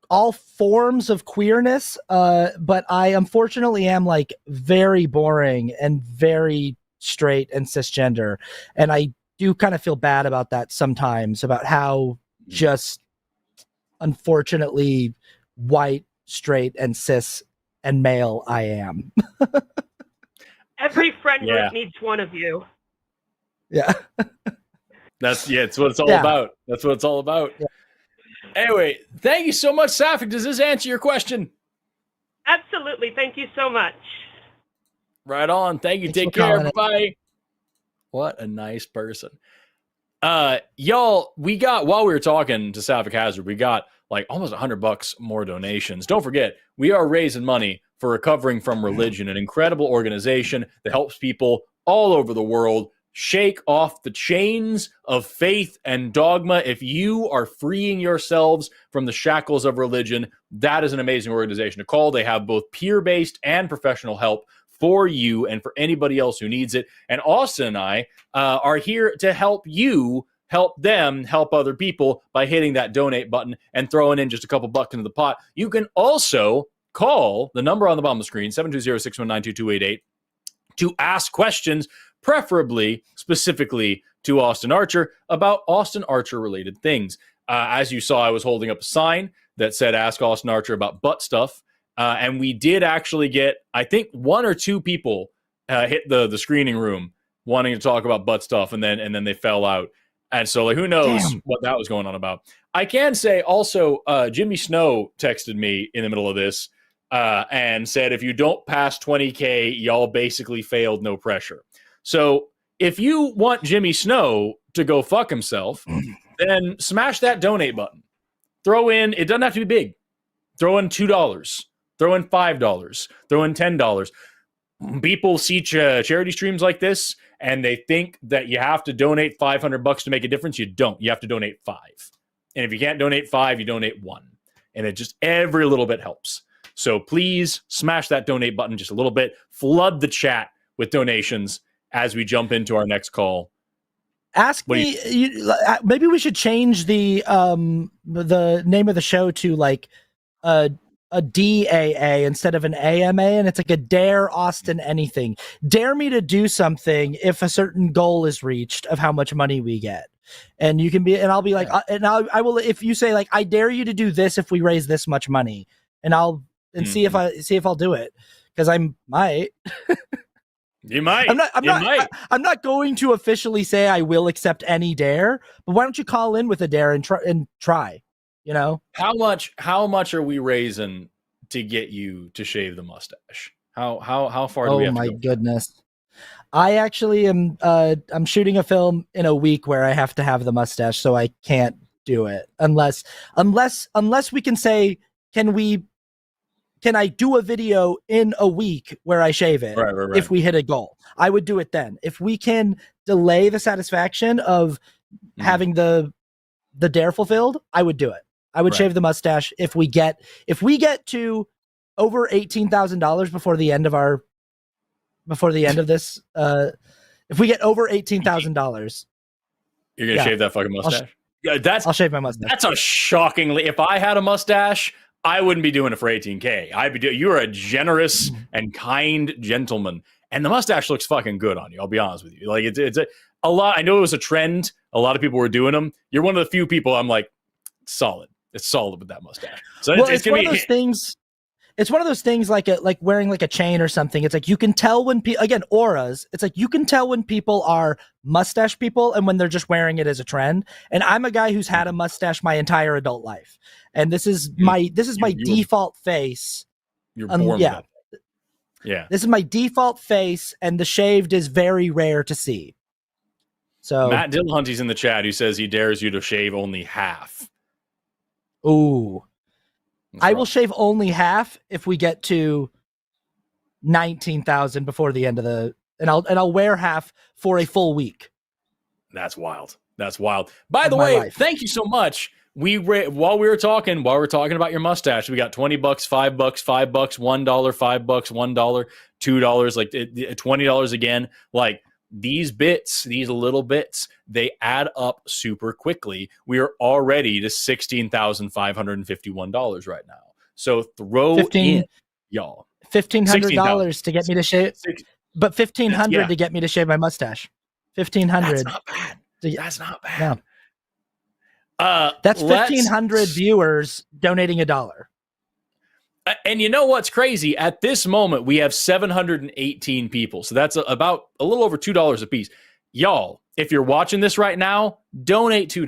all forms of queerness, but I unfortunately am like very boring and very straight and cisgender, and I do kind of feel bad about that sometimes, about how just unfortunately white, straight, and cis and male I am. Every friend group needs one of you. Yeah. It's what it's all about. That's what it's all about. Yeah. Anyway, thank you so much, Sapphic. Does this answer your question? Absolutely. Thank you so much. Right on. Thank you. Thanks Take for care. calling Bye. What a nice person. Y'all, we got, while we were talking to Sapphic Hazard, we got like almost $100 more donations. Don't forget, we are raising money for Recovering from Religion, an incredible organization that helps people all over the world shake off the chains of faith and dogma. If you are freeing yourselves from the shackles of religion, that is an amazing organization to call. They have both peer-based and professional help for you and for anybody else who needs it. And Austin and I are here to help you help them help other people by hitting that donate button and throwing in just a couple bucks into the pot. You can also call the number on the bottom of the screen, 720-619-2288, to ask questions, preferably specifically to Austin Archer, about Austin Archer related things. As you saw, I was holding up a sign that said ask Austin Archer about butt stuff. And we did actually get, I think, 1 or 2 people hit the screening room wanting to talk about butt stuff, and then they fell out. And so, like, who knows what that was going on about. I can say also, Jimmy Snow texted me in the middle of this and said, if you don't pass 20K, y'all basically failed, no pressure. So if you want Jimmy Snow to go fuck himself, then smash that donate button. Throw in, it doesn't have to be big. Throw in $2. Throw in $5. Throw in $10. People see charity streams like this, and they think that you have to donate $500 to make a difference. You don't. You have to donate 5. And if you can't donate 5, you donate 1. And it just, every little bit helps. So please smash that donate button just a little bit. Flood the chat with donations as we jump into our next call. Ask me, maybe we should change the name of the show to like a DAA instead of an AMA, and it's like a Dare Austin Anything. Dare me to do something if a certain goal is reached of how much money we get. And you can be, and I'll be like, and I will, if you say like, I dare you to do this if we raise this much money, and I'll see if I'll do it, because I might. You might. I'm not going to officially say I will accept any dare, but why don't you call in with a dare and try? You know, how much are we raising to get you to shave the mustache? How far do we have to go? Oh my goodness. I actually am I'm shooting a film in a week where I have to have the mustache, so I can't do it unless we can say, can I do a video in a week where I shave it? Right. If we hit a goal, I would do it then. If we can delay the satisfaction of having the dare fulfilled, I would do it. I would shave the mustache if we get to over $18,000 before the end of this. If we get over $18,000, you're gonna shave that fucking mustache. I'll shave my mustache. That's a shockingly. If I had a mustache, I wouldn't be doing it for $18K. I'd be you're a generous and kind gentleman, and the mustache looks fucking good on you. I'll be honest with you. Like it's a lot. I know it was a trend. A lot of people were doing them. You're one of the few people I'm like, solid. It's solid with that mustache. So it's one of those things. It's one of those things like wearing like a chain or something. It's like you can tell when again, auras. It's like you can tell when people are mustache people and when they're just wearing it as a trend. And I'm a guy who's had a mustache my entire adult life, and this is my default face. You're born with that. Yeah. This is my default face, and the shaved is very rare to see. So Matt Dillahunty's in the chat who says he dares you to shave only half. Ooh. I will shave only half if we get to 19,000 before the end of and I'll wear half for a full week. That's wild. That's wild. By the way, thank you so much. While we're talking about your mustache, we got $20, $5, $5, $1, $5, $1, $2, like $20 again. Like these little bits, they add up super quickly. We are already to $16,551 right now. So throw in, y'all, $1,500 to get me to shave, but $1,500 to get me to shave my mustache. $1,500. That's not bad. That's not bad. No. That's 1,500 viewers donating $1. And you know what's crazy? At this moment, we have 718 people. So that's about a little over $2 a piece. Y'all, if you're watching this right now, donate $2.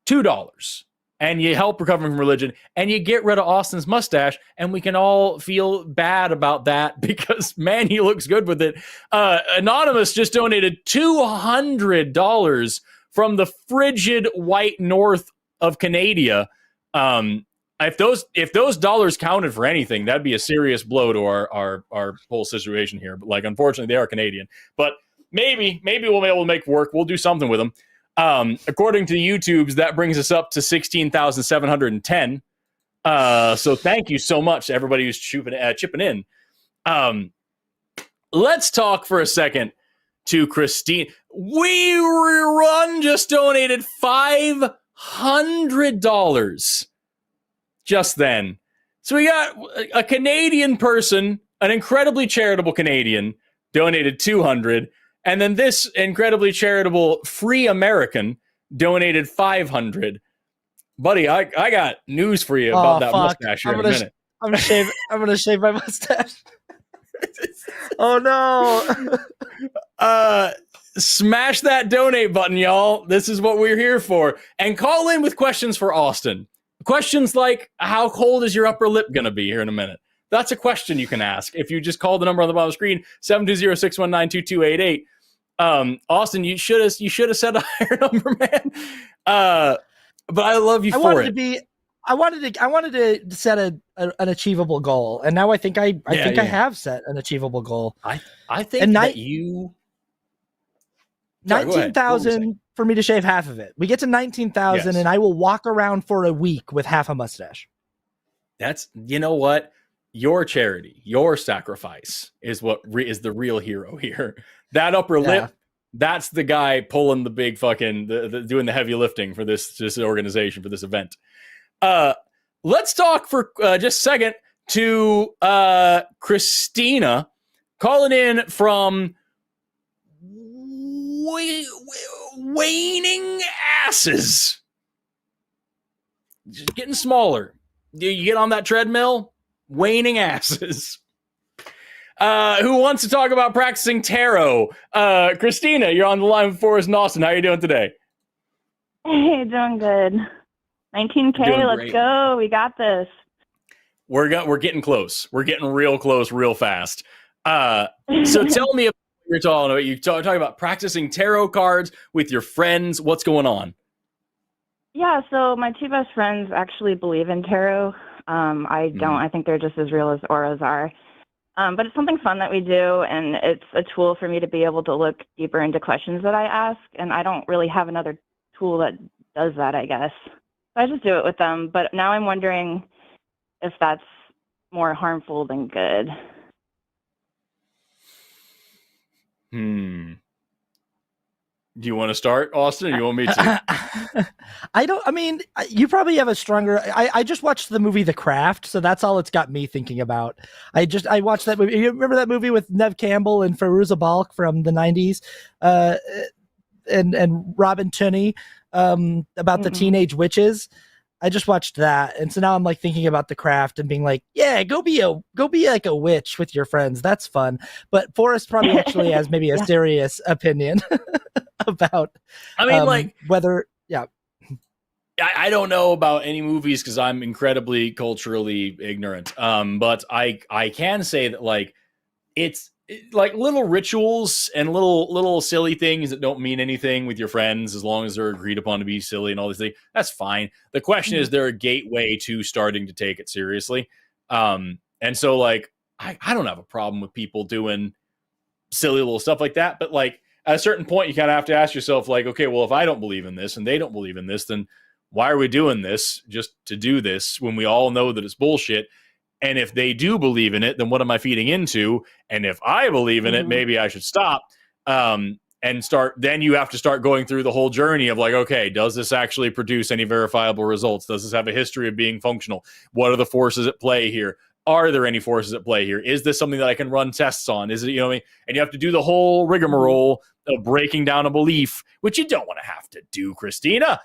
$2. and you help recovering from religion, and you get rid of Austin's mustache, and we can all feel bad about that because, man, he looks good with it. Anonymous just donated $200 from the frigid white north of Canada. If those dollars counted for anything, that'd be a serious blow to our whole situation here. But like, unfortunately, they are Canadian. But maybe we'll be able to make work. We'll do something with them. According to YouTube's, that brings us up to 16,710. So thank you so much to everybody who's chipping in. Let's talk for a second to Christine. We Run just donated $500 just then. So we got a Canadian person, an incredibly charitable Canadian, donated $200. And then this incredibly charitable free American donated $500. Buddy, I got news for you about that mustache here in a minute. I'm gonna shave my mustache. Oh no. Smash that donate button, y'all. This is what we're here for. And call in with questions for Austin. Questions like, how cold is your upper lip gonna be here in a minute? That's a question you can ask. If you just call the number on the bottom of the screen, 720-619-2288. Austin, you should have said a higher number, man. But I love you for it. I wanted to set an achievable goal, and now I think I have set an achievable goal. I think that you 19,000 for me to shave half of it. We get to 19,000, and I will walk around for a week with half a mustache. That's, you know what? Your charity, your sacrifice is what is the real hero here. That upper lip, that's the guy pulling the big fucking, doing the heavy lifting for this organization, for this event. Let's talk for just a second to Christina, calling in from Waning Asses. Just getting smaller. You get on that treadmill, waning asses. Who wants to talk about practicing tarot? Christina, you're on the line with Forrest and Austin. How are you doing today? Hey, doing good. 19K, let's go. We got this. We're getting close. We're getting real close, real fast. So tell me about what you're talking about. You're talking about practicing tarot cards with your friends. What's going on? Yeah, so my two best friends actually believe in tarot. I don't. I think they're just as real as auras are. But it's something fun that we do, and it's a tool for me to be able to look deeper into questions that I ask, and I don't really have another tool that does that, I guess. So I just do it with them, but now I'm wondering if that's more harmful than good. Do you want to start, Austin, or you want me to? You probably have a stronger... I just watched the movie The Craft, so that's all it's got me thinking about. I watched that movie. You remember that movie with Nev Campbell and Fairuza Balk from the 90s? And Robin Tunney about the teenage witches? I just watched that, and so now I'm like thinking about The Craft and being like, yeah, go be like a witch with your friends. That's fun. But Forrest probably actually has maybe a serious opinion about. I mean, whether I don't know about any movies because I'm incredibly culturally ignorant. But I can say that it's like little rituals and little silly things that don't mean anything with your friends, as long as they're agreed upon to be silly and all these things, that's fine. The question is, they're a gateway to starting to take it seriously. And so I don't have a problem with people doing silly little stuff like that. But at a certain point, you kind of have to ask yourself, okay, well, if I don't believe in this and they don't believe in this, then why are we doing this just to do this when we all know that it's bullshit? And if they do believe in it, then what am I feeding into? And if I believe in it, maybe I should stop and start. Then you have to start going through the whole journey of okay, does this actually produce any verifiable results? Does this have a history of being functional? What are the forces at play here? Are there any forces at play here? Is this something that I can run tests on? Is it, you know what I mean? And you have to do the whole rigmarole of breaking down a belief, which you don't want to have to do, Christina.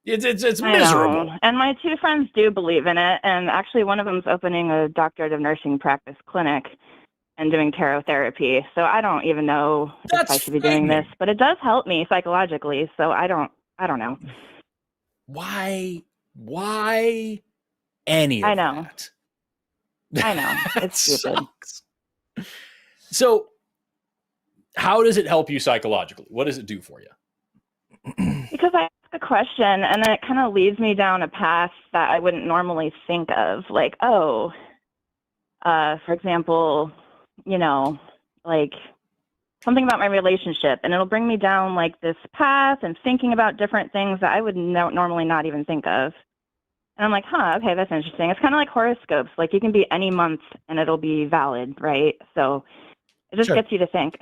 It's miserable. And my two friends do believe in it, and actually one of them's opening a doctorate of nursing practice clinic and doing tarot therapy. So I don't even know if I should be doing this, but it does help me psychologically. So I don't know. Why Why any of I know. that? I know. It's stupid. Sucks. So how does it help you psychologically? What does it do for you? Because I ask a question and then it kind of leads me down a path that I wouldn't normally think of. Like, for example, like something about my relationship, and it'll bring me down like this path and thinking about different things that I would normally not even think of. And I'm like, okay, that's interesting. It's kind of like horoscopes. Like you can be any month and it'll be valid, right? So it just gets you to think.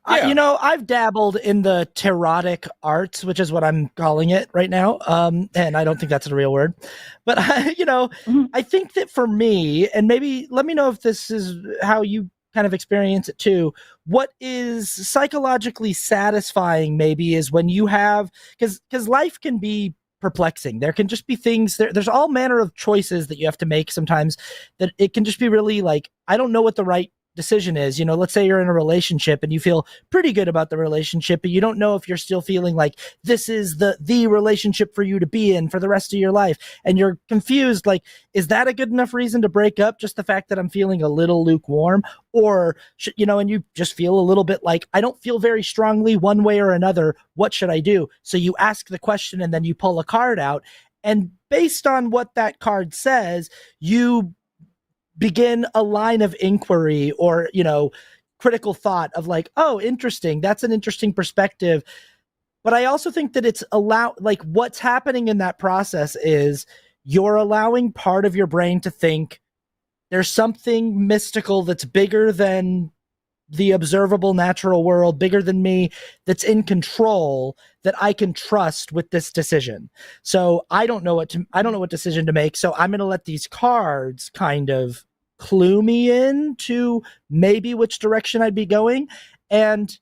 Yeah. I've dabbled in the tarot arts, which is what I'm calling it right now. And I don't think that's a real word, but I think that for me, and maybe let me know if this is how you kind of experience it too. What is psychologically satisfying maybe is when you have, because life can be perplexing. There can just be things there's all manner of choices that you have to make sometimes, that it can just be really like, I don't know what the right decision is. Let's say you're in a relationship and you feel pretty good about the relationship, but you don't know if you're still feeling like this is the relationship for you to be in for the rest of your life, and you're confused, like, is that a good enough reason to break up, just the fact that I'm feeling a little lukewarm? Or and you just feel a little bit like, I don't feel very strongly one way or another, what should I do? So you ask the question and then you pull a card out, and based on what that card says, you begin a line of inquiry or, critical thought of like, oh, interesting. That's an interesting perspective. But I also think that it's what's happening in that process is you're allowing part of your brain to think there's something mystical that's bigger than the observable natural world, bigger than me, that's in control, that I can trust with this decision. So I don't know what decision to make. So I'm going to let these cards kind of clue me in to maybe which direction I'd be going. And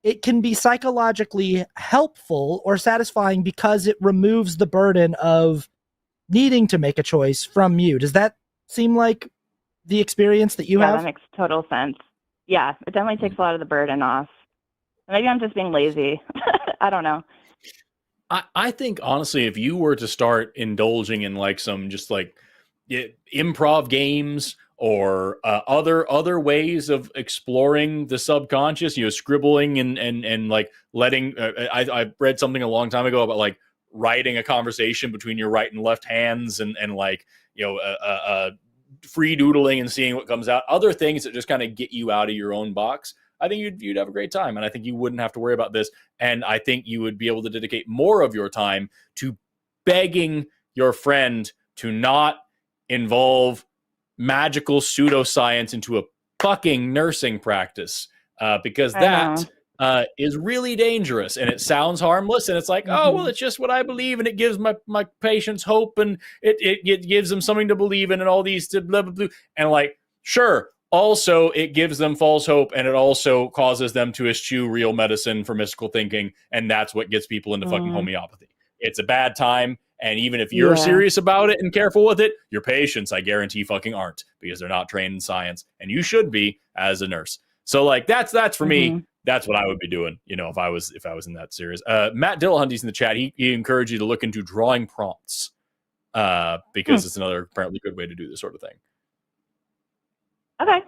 it can be psychologically helpful or satisfying because it removes the burden of needing to make a choice from you. Does that seem like the experience that you have? That makes total sense. Yeah, it definitely takes a lot of the burden off. Maybe I'm just being lazy. I don't know. I think, honestly, if you were to start indulging in like some just like improv games or other ways of exploring the subconscious, scribbling and like letting, I read something a long time ago about like writing a conversation between your right and left hands and like, free doodling and seeing what comes out, other things that just kind of get you out of your own box. I think you'd have a great time. And I think you wouldn't have to worry about this. And I think you would be able to dedicate more of your time to begging your friend to not involve magical pseudoscience into a fucking nursing practice, because that is really dangerous, and it sounds harmless, and it's like, oh, well, it's just what I believe, and it gives my patients hope, and it gives them something to believe in, and all these blah, blah, blah. And like, sure, also it gives them false hope, and it also causes them to eschew real medicine for mystical thinking, and that's what gets people into fucking homeopathy. It's a bad time. And even if you're serious about it and careful with it, your patients, I guarantee, fucking aren't, because they're not trained in science, and you should be as a nurse. So like that's for me. That's what I would be doing, if I was in that series. Matt Dillahunty's in the chat. He encouraged you to look into drawing prompts, because it's another apparently good way to do this sort of thing. Okay,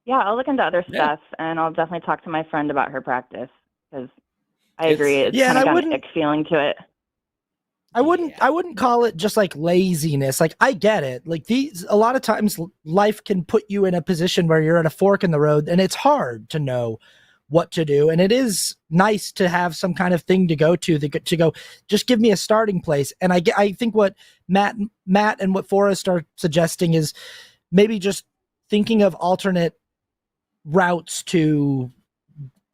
yeah, I'll look into other stuff, and I'll definitely talk to my friend about her practice, because I agree, it's kind of got an ick feeling to it. I wouldn't call it just like laziness. Like, I get it. Like, a lot of times life can put you in a position where you're at a fork in the road and it's hard to know what to do. And it is nice to have some kind of thing to go to go, just give me a starting place. And I think what Matt and what Forrest are suggesting is maybe just thinking of alternate routes to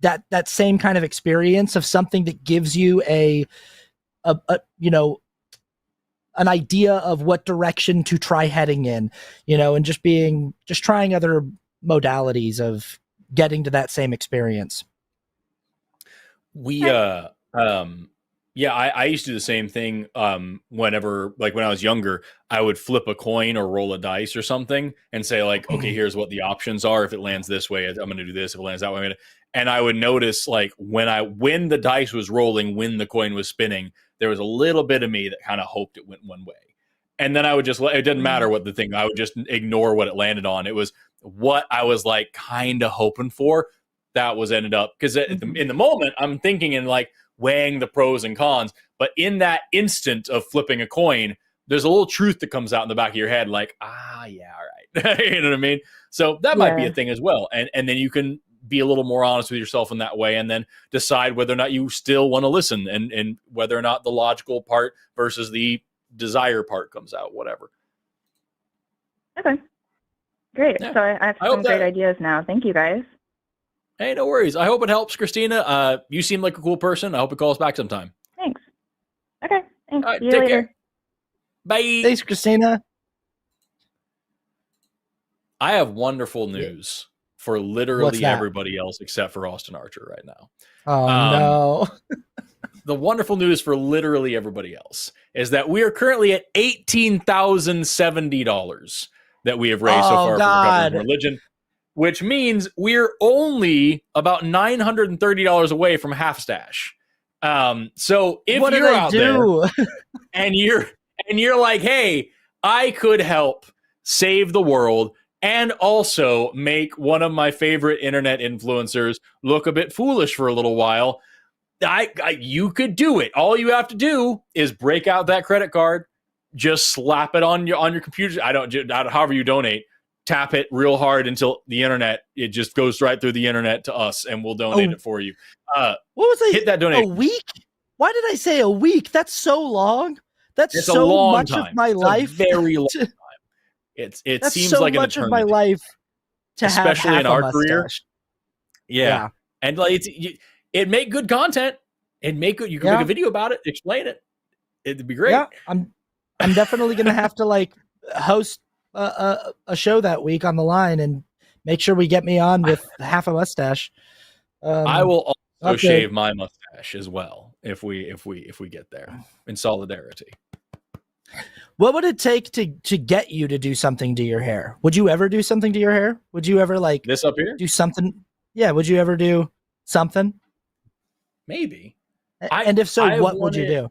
that same kind of experience of something that gives you an idea of what direction to try heading in, and just trying other modalities of getting to that same experience. We Yeah, I used to do the same thing. Whenever, like when I was younger, I would flip a coin or roll a dice or something and say like, okay, here's what the options are. If it lands this way, I'm going to do this. If it lands that way, and I would notice like when the dice was rolling, when the coin was spinning, there was a little bit of me that kind of hoped it went one way. And then I would just, it didn't matter what the thing, I would just ignore what it landed on. It was what I was like kind of hoping for. That was ended up, because in the moment I'm thinking and like weighing the pros and cons. But in that instant of flipping a coin, there's a little truth that comes out in the back of your head, like, yeah, all right. You know what I mean? So that might be a thing as well. And then you can be a little more honest with yourself in that way, and then decide whether or not you still want to listen, and whether or not the logical part versus the desire part comes out, whatever. Okay. Great. Yeah. So I have some great ideas now. Thank you, guys. Hey, no worries. I hope it helps, Christina. You seem like a cool person. I hope you call us back sometime. Thanks. Okay. Thanks. All right, see you take later. care. Bye. Thanks, Christina. I have wonderful news for literally everybody else except for Austin Archer right now. Oh, no. The wonderful news for literally everybody else is that we are currently at $18,070 that we have raised so far for Recovery from Religion, which means we're only about $930 away from half stash. So if you're out there and you're like, hey, I could help save the world and also make one of my favorite internet influencers look a bit foolish for a little while, you could do it. All you have to do is break out that credit card, just slap it on your computer. However you donate, tap it real hard until it just goes right through the internet to us, and we'll donate it for you. What was I? Hit that donate. A week? Why did I say a week? That's so long. That's so much of my life. Very long time. It seems so like much an eternity. of my life to especially have in our career. Yeah. And like it make good content. You can make a video about it, explain it. It'd be great. Yeah, I'm definitely gonna have to like host a show that week on the line and make sure we get me on with half a mustache. I will also shave my mustache as well if we get there in solidarity. What would it take to get you to do something to your hair? Would you ever do something to your hair? Would you ever like this up here? Do something? Yeah. Would you ever do something? Maybe. And if so, what would you do?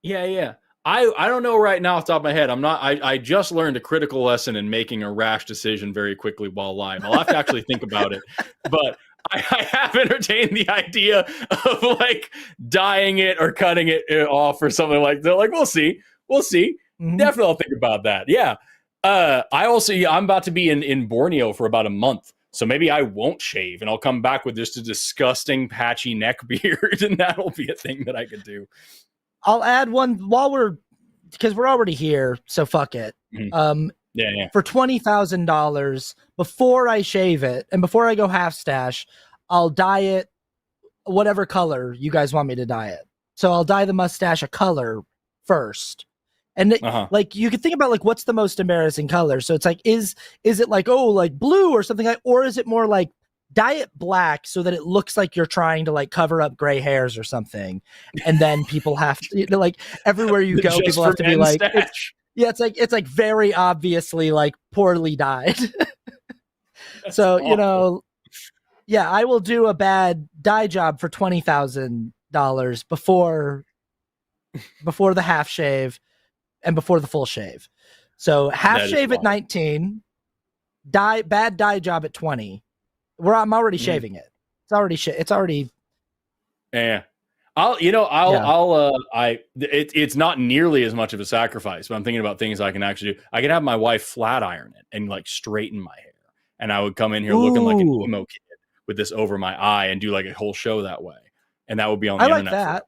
Yeah. I don't know right now off the top of my head. I just learned a critical lesson in making a rash decision very quickly while live. I'll have to actually think about it. But I have entertained the idea of like dyeing it or cutting it off or something like that. Like, we'll see. Mm-hmm. Definitely I'll think about that. Yeah. I'm about to be in Borneo for about a month. So maybe I won't shave and I'll come back with just a disgusting patchy neck beard, and that'll be a thing that I could do. I'll add one because we're already here, so fuck it. Mm-hmm. For $20,000 before I shave it and before I go half stash, I'll dye it whatever color you guys want me to dye it. So I'll dye the mustache a color first. And like you could think about like what's the most embarrassing color. So it's like is it like like blue or something like, or is it more like dye it black so that it looks like you're trying to like cover up gray hairs or something, and then people have to like everywhere you go, people have to be like it's like very obviously like poorly dyed. So awful. I will do a bad dye job for $20,000 before the half shave and before the full shave. So half shave at 19, bad dye job at 20. I'm already shaving it. It's already. Yeah. It's not nearly as much of a sacrifice, but I'm thinking about things I can actually do. I could have my wife flat iron it and like straighten my hair, and I would come in here looking like an emo kid with this over my eye and do like a whole show that way, and that would be on the internet. Like that.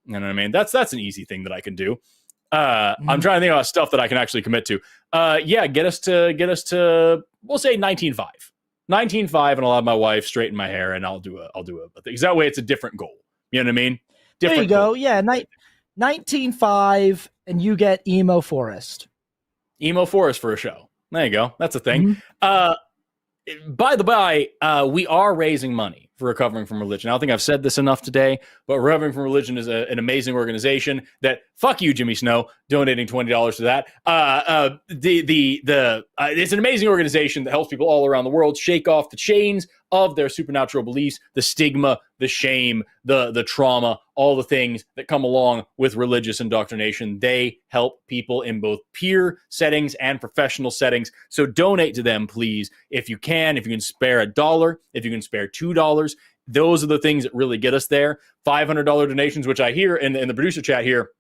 You know what I mean? That's an easy thing that I can do. I'm trying to think about stuff that I can actually commit to. Get us to we'll say 19.5. 19.5, and I'll have my wife straighten my hair, and I'll do a thing. Because that way it's a different goal. You know what I mean? There you go. Yeah, 19.5, and you get emo Forrest. Emo Forrest for a show. There you go. That's a thing. By the by, we are raising money for Recovering from Religion. I don't think I've said this enough today, but Recovering from Religion is an amazing organization that, fuck you, Jimmy Snow, donating $20 to that. It's an amazing organization that helps people all around the world shake off the chains of their supernatural beliefs, the stigma, the shame, the trauma, all the things that come along with religious indoctrination. They help people in both peer settings and professional settings. So donate to them, please, if you can. If you can spare $1, if you can spare $2, those are the things that really get us there. $500 donations, which I hear in the producer chat here.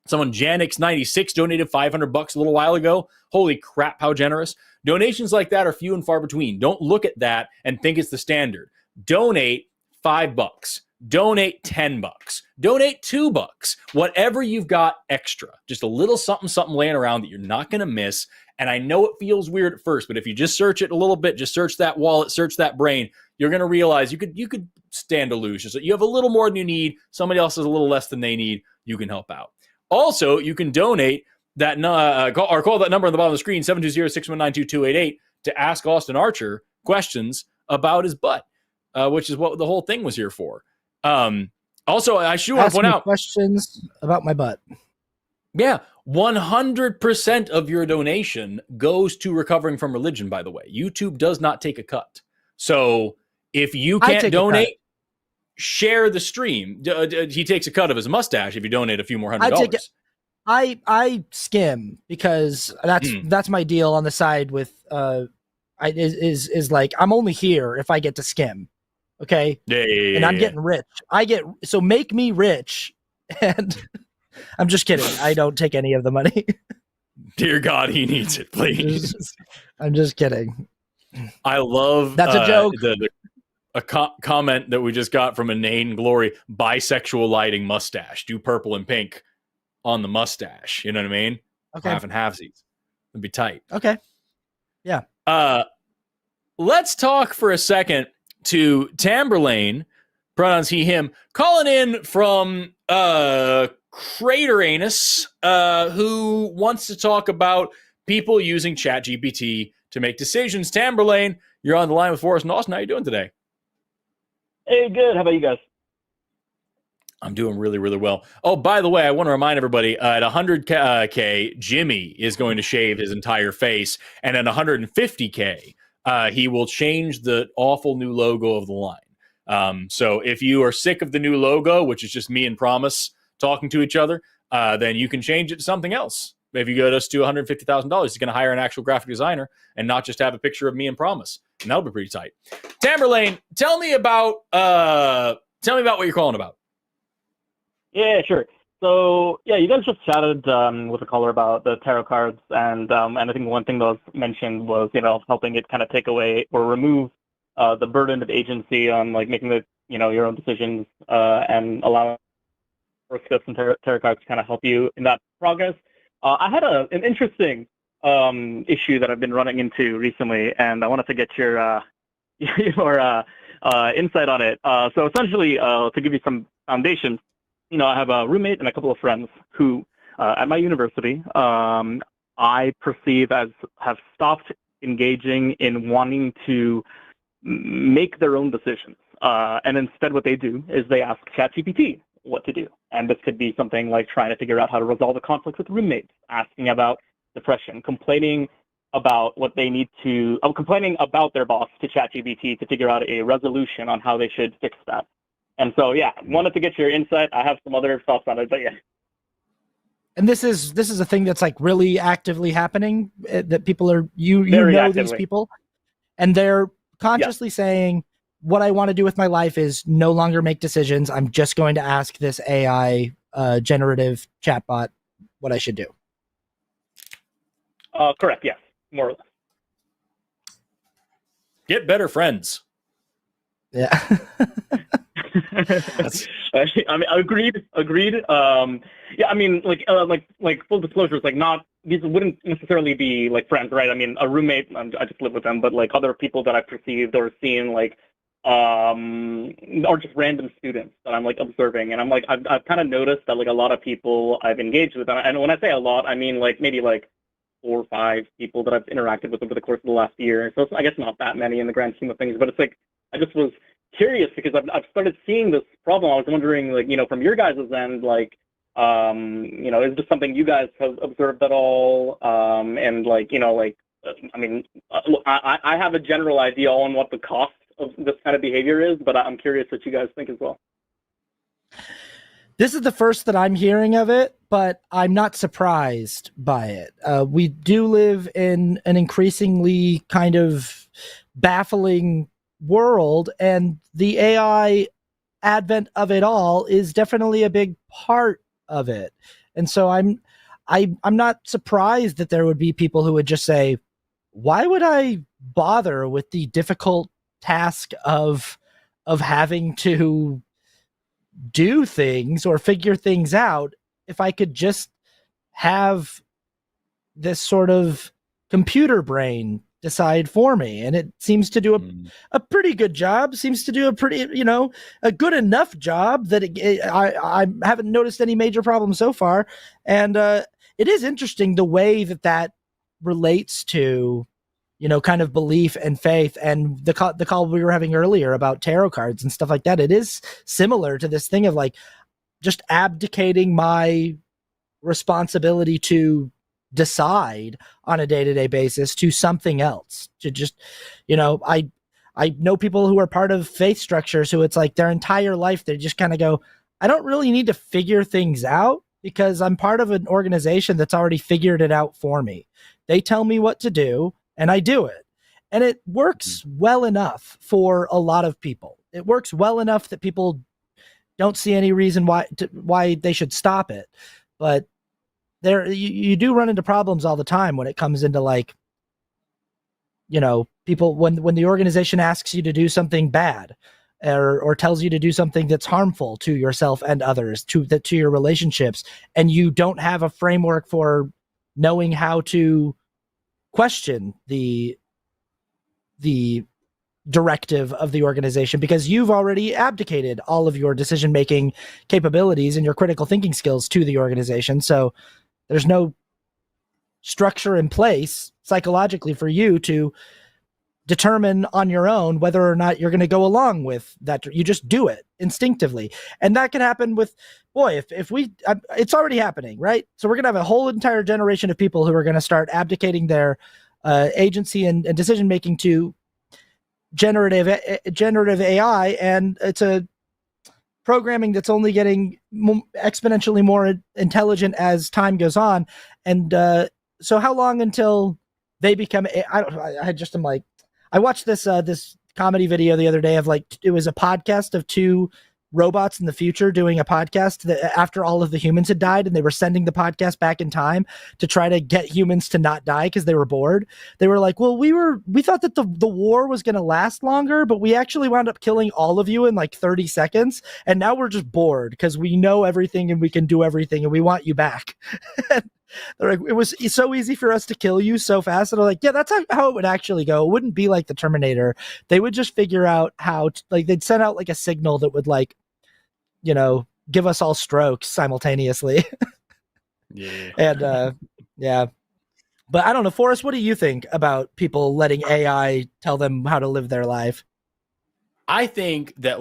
Someone, Janix96, donated $500 a little while ago. Holy crap, how generous. Donations like that are few and far between. Don't look at that and think it's the standard. Donate $5. Donate $10. Donate $2. Whatever you've got extra. Just a little something laying around that you're not going to miss. And I know it feels weird at first, but if you just search it a little bit, just search that wallet, search that brain, you're going to realize you could stand to lose. Just you have a little more than you need. Somebody else has a little less than they need. You can help out. Also, you can donate that call that number on the bottom of the screen, 720-619-2288, to ask Austin Archer questions about his butt, which is what the whole thing was here for. Also, I should want to point out questions about my butt. Yeah, 100% of your donation goes to Recovering from Religion, by the way. YouTube does not take a cut. So if you can't donate, share the stream. He takes a cut of his mustache if you donate a few more $100. I skim because that's my deal on the side with is like I'm only here if I get to skim. Okay. Yeah. And I'm getting rich. So make me rich. And I'm just kidding. I don't take any of the money. Dear God, he needs it, please. I'm just kidding. I love that's a joke. A comment that we just got from Inane Glory: bisexual lighting mustache. Do purple and pink on the mustache. You know what I mean? Okay. Half and halfsies. It'd be tight. Okay. Yeah. Let's talk for a second to Tamberlane, pronouns he, him, calling in from Crater Anus, who wants to talk about people using ChatGPT to make decisions. Tamberlane, you're on the line with Forrest and Austin. How you doing today? Hey, good. How about you guys? I'm doing really, really well. Oh, by the way, I want to remind everybody, at 100K, Jimmy is going to shave his entire face, and at 150K, he will change the awful new logo of the line. So if you are sick of the new logo, which is just me and Promise talking to each other, then you can change it to something else. If you go to $150,000, he's going to hire an actual graphic designer and not just have a picture of me and Promise. And that'll be pretty tight. Tamberlane, tell me about what you're calling about. Yeah, sure. So yeah, you guys just chatted with a caller about the tarot cards, and I think one thing that was mentioned was helping it kind of take away or remove the burden of agency on like making the your own decisions and allowing horoscopes and tarot cards to kind of help you in that progress. I had an interesting issue that I've been running into recently, and I wanted to get your insight on it. So essentially, to give you some foundation, I have a roommate and a couple of friends who, at my university, I perceive as have stopped engaging in wanting to make their own decisions. And instead what they do is they ask ChatGPT what to do. And this could be something like trying to figure out how to resolve a conflict with roommates, asking about depression, complaining about what they need to, complaining about their boss to ChatGPT to figure out a resolution on how they should fix that. And so, yeah, wanted to get your insight. I have some other thoughts on it, but yeah. And this is a thing that's like really actively happening, that people are, you know actively. These people, and they're consciously saying, what I want to do with my life is no longer make decisions. I'm just going to ask this AI generative chatbot what I should do. Correct, yes, more or less. Get better friends. Yeah. I mean, agreed. Yeah, I mean, like full disclosure, it's like not, these wouldn't necessarily be like friends, right? I mean, a roommate, I just live with them, but like other people that I've perceived or seen, like, or just random students that I'm like observing, and I'm like, I've kind of noticed that like a lot of people I've engaged with, and when I say a lot, I mean like maybe like 4 or 5 people that I've interacted with over the course of the last year. So it's, I guess, not that many in the grand scheme of things, but it's like I just was curious because I've started seeing this problem. I was wondering, like, from your guys' end, like, is this something you guys have observed at all? And I have a general idea on what the cost of this kind of behavior is, but I'm curious what you guys think as well. This is the first that I'm hearing of it, but I'm not surprised by it. We do live in an increasingly kind of baffling world, and the AI advent of it all is definitely a big part of it. And so I'm not surprised that there would be people who would just say, why would I bother with the difficult task of having to do things or figure things out if I could just have this sort of computer brain decide for me? And it seems to do a pretty good job, seems to do a pretty, a good enough job that I haven't noticed any major problems so far. And it is interesting the way that relates to, kind of belief and faith, and the call we were having earlier about tarot cards and stuff like that. It is similar to this thing of like just abdicating my responsibility to decide on a day-to-day basis to something else, to just, I know people who are part of faith structures who it's like their entire life they just kind of go, I don't really need to figure things out because I'm part of an organization that's already figured it out for me. They tell me what to do and I do it. And it works well enough for a lot of people. It works well enough that people don't see any reason why they should stop it. But you do run into problems all the time when it comes into like, people, when the organization asks you to do something bad or tells you to do something that's harmful to yourself and others, to your relationships, and you don't have a framework for knowing how to question the directive of the organization because you've already abdicated all of your decision-making capabilities and your critical thinking skills to the organization. So there's no structure in place psychologically for you to determine on your own whether or not you're going to go along with that. You just do it instinctively. And that can happen with, it's already happening, right? So we're going to have a whole entire generation of people who are going to start abdicating their agency and decision-making to generative AI. And it's a programming that's only getting exponentially more intelligent as time goes on. And so how long until they become, I watched this comedy video the other day of it was a podcast of two robots in the future doing a podcast that after all of the humans had died, and they were sending the podcast back in time to try to get humans to not die because they were bored. They were like, well, we thought that the war was going to last longer, but we actually wound up killing all of you in like 30 seconds. And now we're just bored because we know everything and we can do everything and we want you back. They're like, it's so easy for us to kill you so fast. And they're like, yeah, that's how it would actually go. It wouldn't be like the Terminator. They would just figure out how to, they'd send out like a signal that would give us all strokes simultaneously. Yeah. And yeah. But I don't know, Forrest, what do you think about people letting AI tell them how to live their life? I think that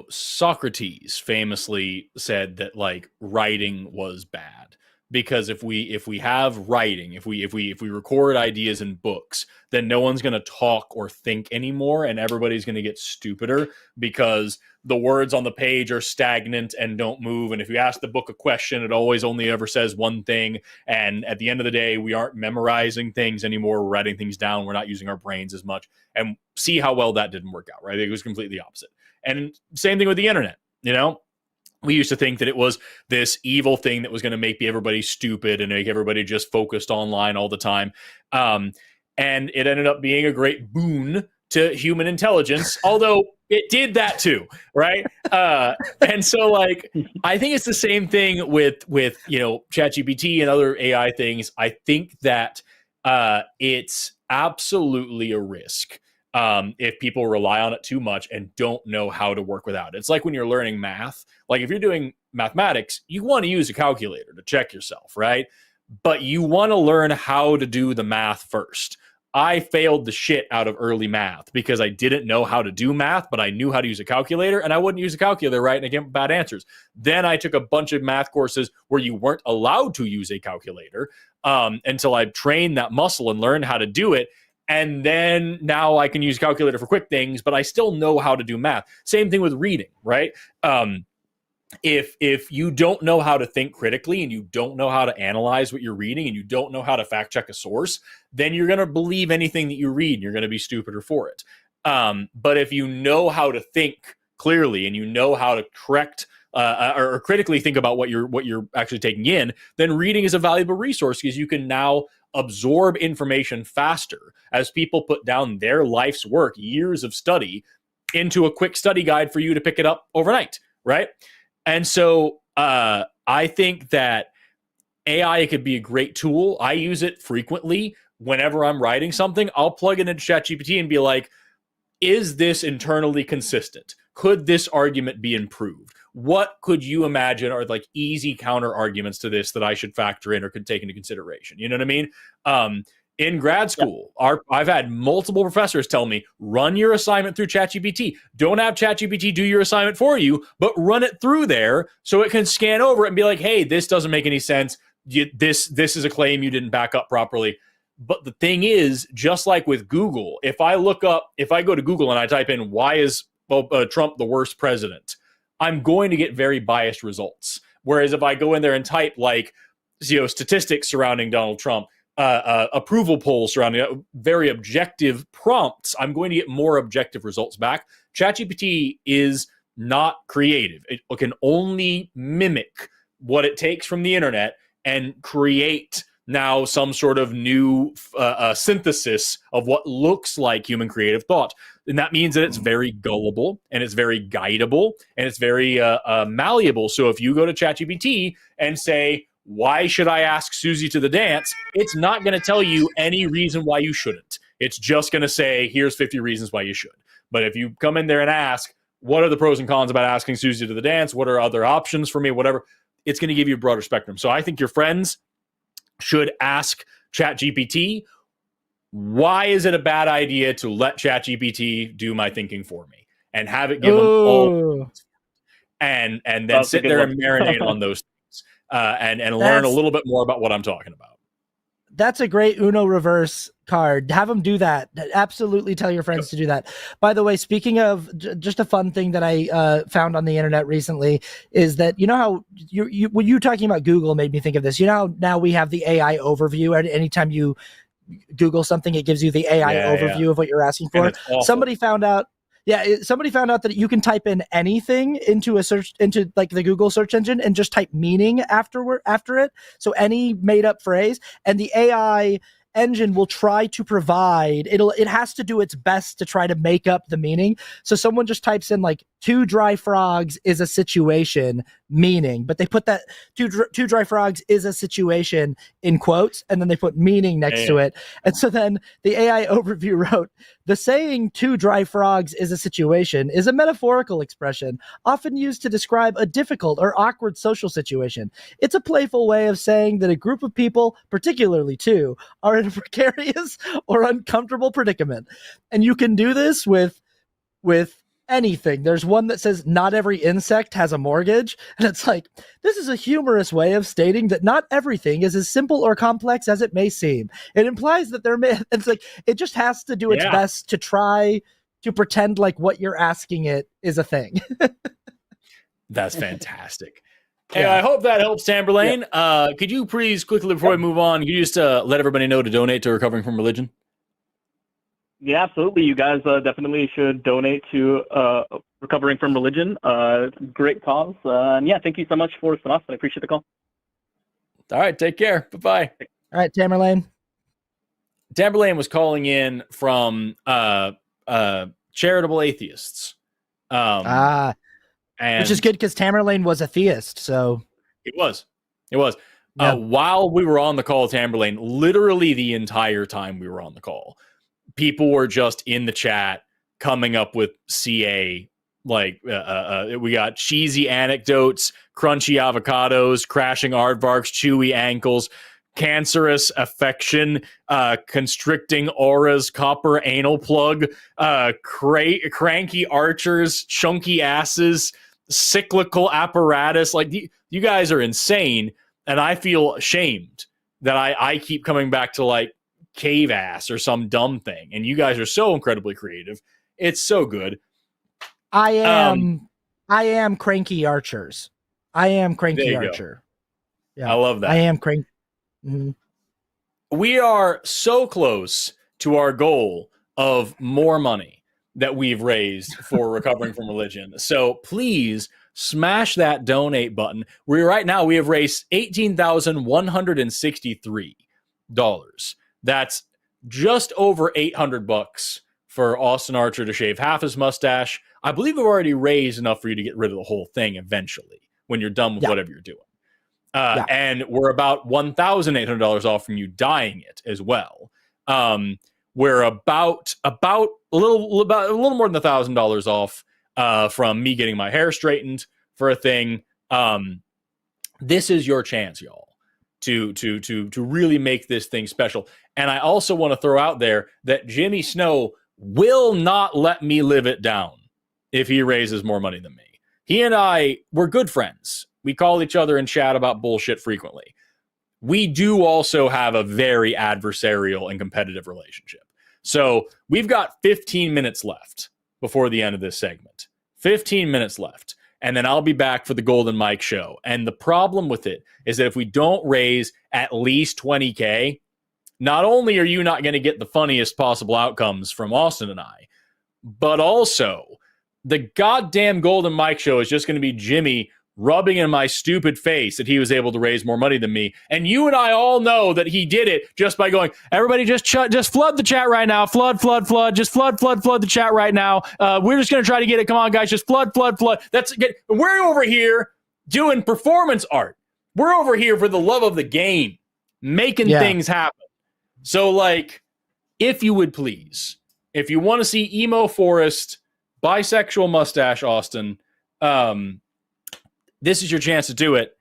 Socrates famously said that writing was bad. Because if we have writing, if we record ideas in books, then no one's going to talk or think anymore, and everybody's going to get stupider because the words on the page are stagnant and don't move. And if you ask the book a question, it always only ever says one thing. And at the end of the day, we aren't memorizing things anymore. We're writing things down. We're not using our brains as much. And see how well that didn't work out, right? It was completely opposite. And same thing with the internet, We used to think that it was this evil thing that was going to make everybody stupid and make everybody just focused online all the time. And it ended up being a great boon to human intelligence, although it did that too, right? And so I think it's the same thing with ChatGPT and other AI things. I think that it's absolutely a risk. If people rely on it too much and don't know how to work without it. It's like when you're learning math, if you're doing mathematics, you want to use a calculator to check yourself, right? But you want to learn how to do the math first. I failed the shit out of early math because I didn't know how to do math, but I knew how to use a calculator, and I wouldn't use a calculator right, and I came up with bad answers. Then I took a bunch of math courses where you weren't allowed to use a calculator until I trained that muscle and learned how to do it. And then now I can use a calculator for quick things, but I still know how to do math. Same thing with reading, right? If you don't know how to think critically and you don't know how to analyze what you're reading and you don't know how to fact check a source, then you're going to believe anything that you read and you're going to be stupider for it. But if you know how to think clearly and you know how to correct or critically think about what you're actually taking in, then reading is a valuable resource because you can now absorb information faster as people put down their life's work, years of study, into a quick study guide for you to pick it up overnight, right? And so I think that AI could be a great tool. I use it frequently whenever I'm writing something. I'll plug it into ChatGPT and be like, is this internally consistent? Could this argument be improved? What could you imagine are like easy counter arguments to this that I should factor in or could take into consideration? You know what I mean? In grad school, I've had multiple professors tell me, run your assignment through ChatGPT. Don't have ChatGPT do your assignment for you, but run it through there so it can scan over it and be like, hey, this doesn't make any sense. This is a claim you didn't back up properly. But the thing is, just like with Google, if I go to Google and I type in, why is Trump the worst president? I'm going to get very biased results. Whereas if I go in there and type like, statistics surrounding Donald Trump, approval polls surrounding very objective prompts, I'm going to get more objective results back. ChatGPT is not creative. It can only mimic what it takes from the internet and create now some sort of new synthesis of what looks like human creative thought. And that means that it's very gullible and it's very guidable and it's very malleable. So if you go to ChatGPT and say, why should I ask Susie to the dance? It's not going to tell you any reason why you shouldn't. It's just going to say, here's 50 reasons why you should. But if you come in there and ask, what are the pros and cons about asking Susie to the dance? What are other options for me? Whatever. It's going to give you a broader spectrum. So I think your friends should ask ChatGPT, why is it a bad idea to let ChatGPT do my thinking for me? And have it give them all and then sit there and marinate on those things. And learn a little bit more about what I'm talking about. That's a great Uno reverse card. Have them do that. Absolutely tell your friends to do that. By the way, speaking of just a fun thing that I found on the internet recently is that, you know how when you talking about Google made me think of this. You know how now we have the AI overview, and anytime you Google something, it gives you the AI overview of what you're asking for. Somebody found out that you can type in anything into like the Google search engine and just type meaning after it. So any made up phrase, and the AI engine will try to provide, it has to do its best to try to make up the meaning. So someone just types in like 2 dry frogs is a situation meaning, but they put that two dry frogs is a situation in quotes, and then they put meaning next to it. And so then the AI overview wrote, the saying 2 dry frogs is a situation is a metaphorical expression often used to describe a difficult or awkward social situation. It's a playful way of saying that a group of people, particularly 2, are in a precarious or uncomfortable predicament. And you can do this with anything. There's one that says not every insect has a mortgage, and it's like, this is a humorous way of stating that not everything is as simple or complex as it may seem. It implies that it's like, it just has to do its best to try to pretend like what you're asking it is a thing. That's fantastic. Hey, I hope that helps, Tamberlane. Could you please quickly, before we move on, could you just let everybody know to donate to Recovering from Religion? Yeah, absolutely. You guys definitely should donate to Recovering from Religion. Great cause. And yeah, thank you so much, Forrest and Austin. I appreciate the call. All right, take care. Bye-bye. All right, Tamberlane. Tamberlane was calling in from Charitable Atheists. Which is good because Tamerlane was a theist, so it was. While we were on the call with Tamberlane, literally the entire time we were on the call, people were just in the chat coming up with CA. Like we got cheesy anecdotes, crunchy avocados, crashing aardvarks, chewy ankles, cancerous affection, constricting auras, copper anal plug, cranky archers, chunky asses, cyclical apparatus. Like, you guys are insane, and I feel ashamed that I keep coming back to like cave ass or some dumb thing, and you guys are so incredibly creative. It's so good. I am cranky archers. I am cranky archer. Yeah, I love that. I am cranky. Mm-hmm. We are so close to our goal of more money that we've raised for recovering from religion. So please smash that donate button. Right now we have raised $18,163. That's just over $800 for Austin Archer to shave half his mustache. I believe we've already raised enough for you to get rid of the whole thing eventually when you're done with whatever you're doing. And we're about $1,800 off from you dyeing it as well. We're about a little more than $1,000 off from me getting my hair straightened for a thing. This is your chance, y'all, to really make this thing special. And I also want to throw out there that Jimmy Snow will not let me live it down if he raises more money than me. He and I, we're good friends. We call each other and chat about bullshit frequently. We do also have a very adversarial and competitive relationship. So we've got 15 minutes left before the end of this segment. 15 minutes left. And then I'll be back for the Golden Mike show. And the problem with it is that if we don't raise at least 20K, not only are you not going to get the funniest possible outcomes from Austin and I, but also the goddamn Golden Mike show is just going to be Jimmy rubbing in my stupid face that he was able to raise more money than me. And you and I all know that he did it just by going, everybody just flood the chat right now. Flood. Just flood the chat right now. We're just going to try to get it. Come on, guys. Just flood. We're over here doing performance art. We're over here for the love of the game, making things happen. So, like, if you would please, if you want to see emo Forrest, bisexual mustache Austin, this is your chance to do it.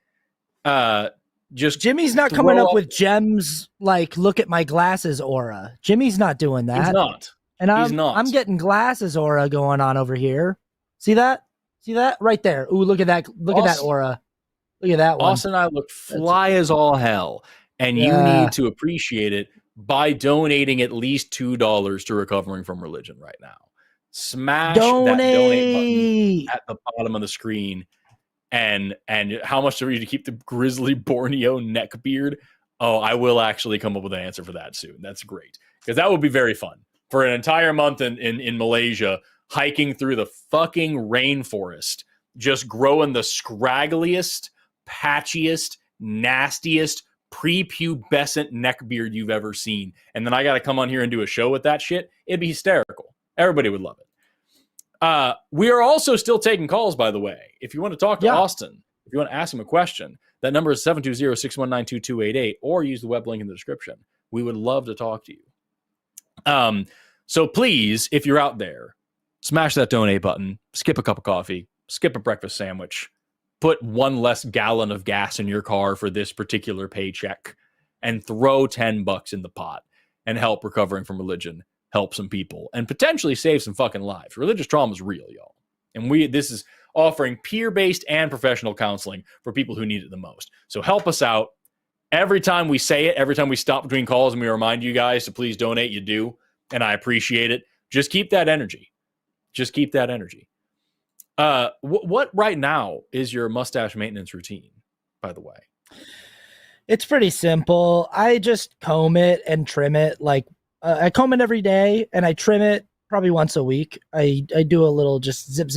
Just Jimmy's not coming up with gems like look at my glasses aura. Jimmy's not doing that. He's not. And I'm getting glasses aura going on over here. See that? See that? Right there. Ooh, look at that. Look at that aura. Look at that one. Austin and I look fly as all hell. And you need to appreciate it by donating at least $2 to Recovering from Religion right now. Smash that donate button at the bottom of the screen. And how much are you to keep the grizzly Borneo neck beard? Oh, I will actually come up with an answer for that soon. That's great. Because that would be very fun. For an entire month in Malaysia, hiking through the fucking rainforest, just growing the scraggliest, patchiest, nastiest, prepubescent neck beard you've ever seen. And then I got to come on here and do a show with that shit. It'd be hysterical. Everybody would love it. We are also still taking calls, by the way. If you want to talk to Austin, if you want to ask him a question, that number is 720-619-2288, or use the web link in the description. We would love to talk to you. So please, if you're out there, smash that donate button, skip a cup of coffee, skip a breakfast sandwich, put one less gallon of gas in your car for this particular paycheck, and throw $10 in the pot and help Recovering from Religion help some people and potentially save some fucking lives. Religious trauma is real, y'all. And this is offering peer-based and professional counseling for people who need it the most. So help us out. Every time we say it, every time we stop between calls and we remind you guys to please donate, you do. And I appreciate it. Just keep that energy. What right now is your mustache maintenance routine, by the way? It's pretty simple. I just comb it and trim it. Like, I comb it every day and I trim it probably once a week. I do a little just zip,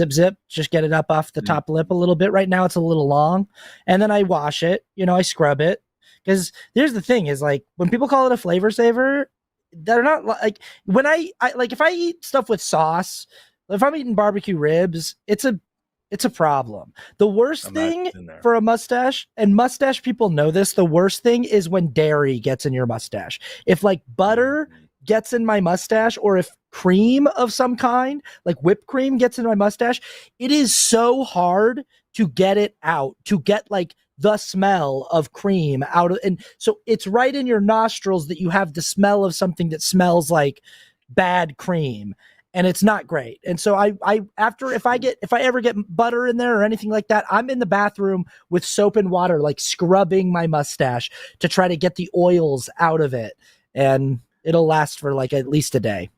just get it up off the top lip a little bit. Right now it's a little long. And then I wash it, I scrub it. Because here's the thing is, like, when people call it a flavor saver, they're not like, when I like, if I eat stuff with sauce, if I'm eating barbecue ribs, it's a problem. The worst thing for a mustache, and mustache people know this, the worst thing is when dairy gets in your mustache. If like butter gets in my mustache, or if cream of some kind, like whipped cream, gets in my mustache, it is so hard to get it out, to get like the smell of cream out of, and so it's right in your nostrils that you have the smell of something that smells like bad cream, and it's not great. And so I after, if I ever get butter in there or anything like that, I'm in the bathroom with soap and water, like scrubbing my mustache to try to get the oils out of it, and it'll last for like at least a day.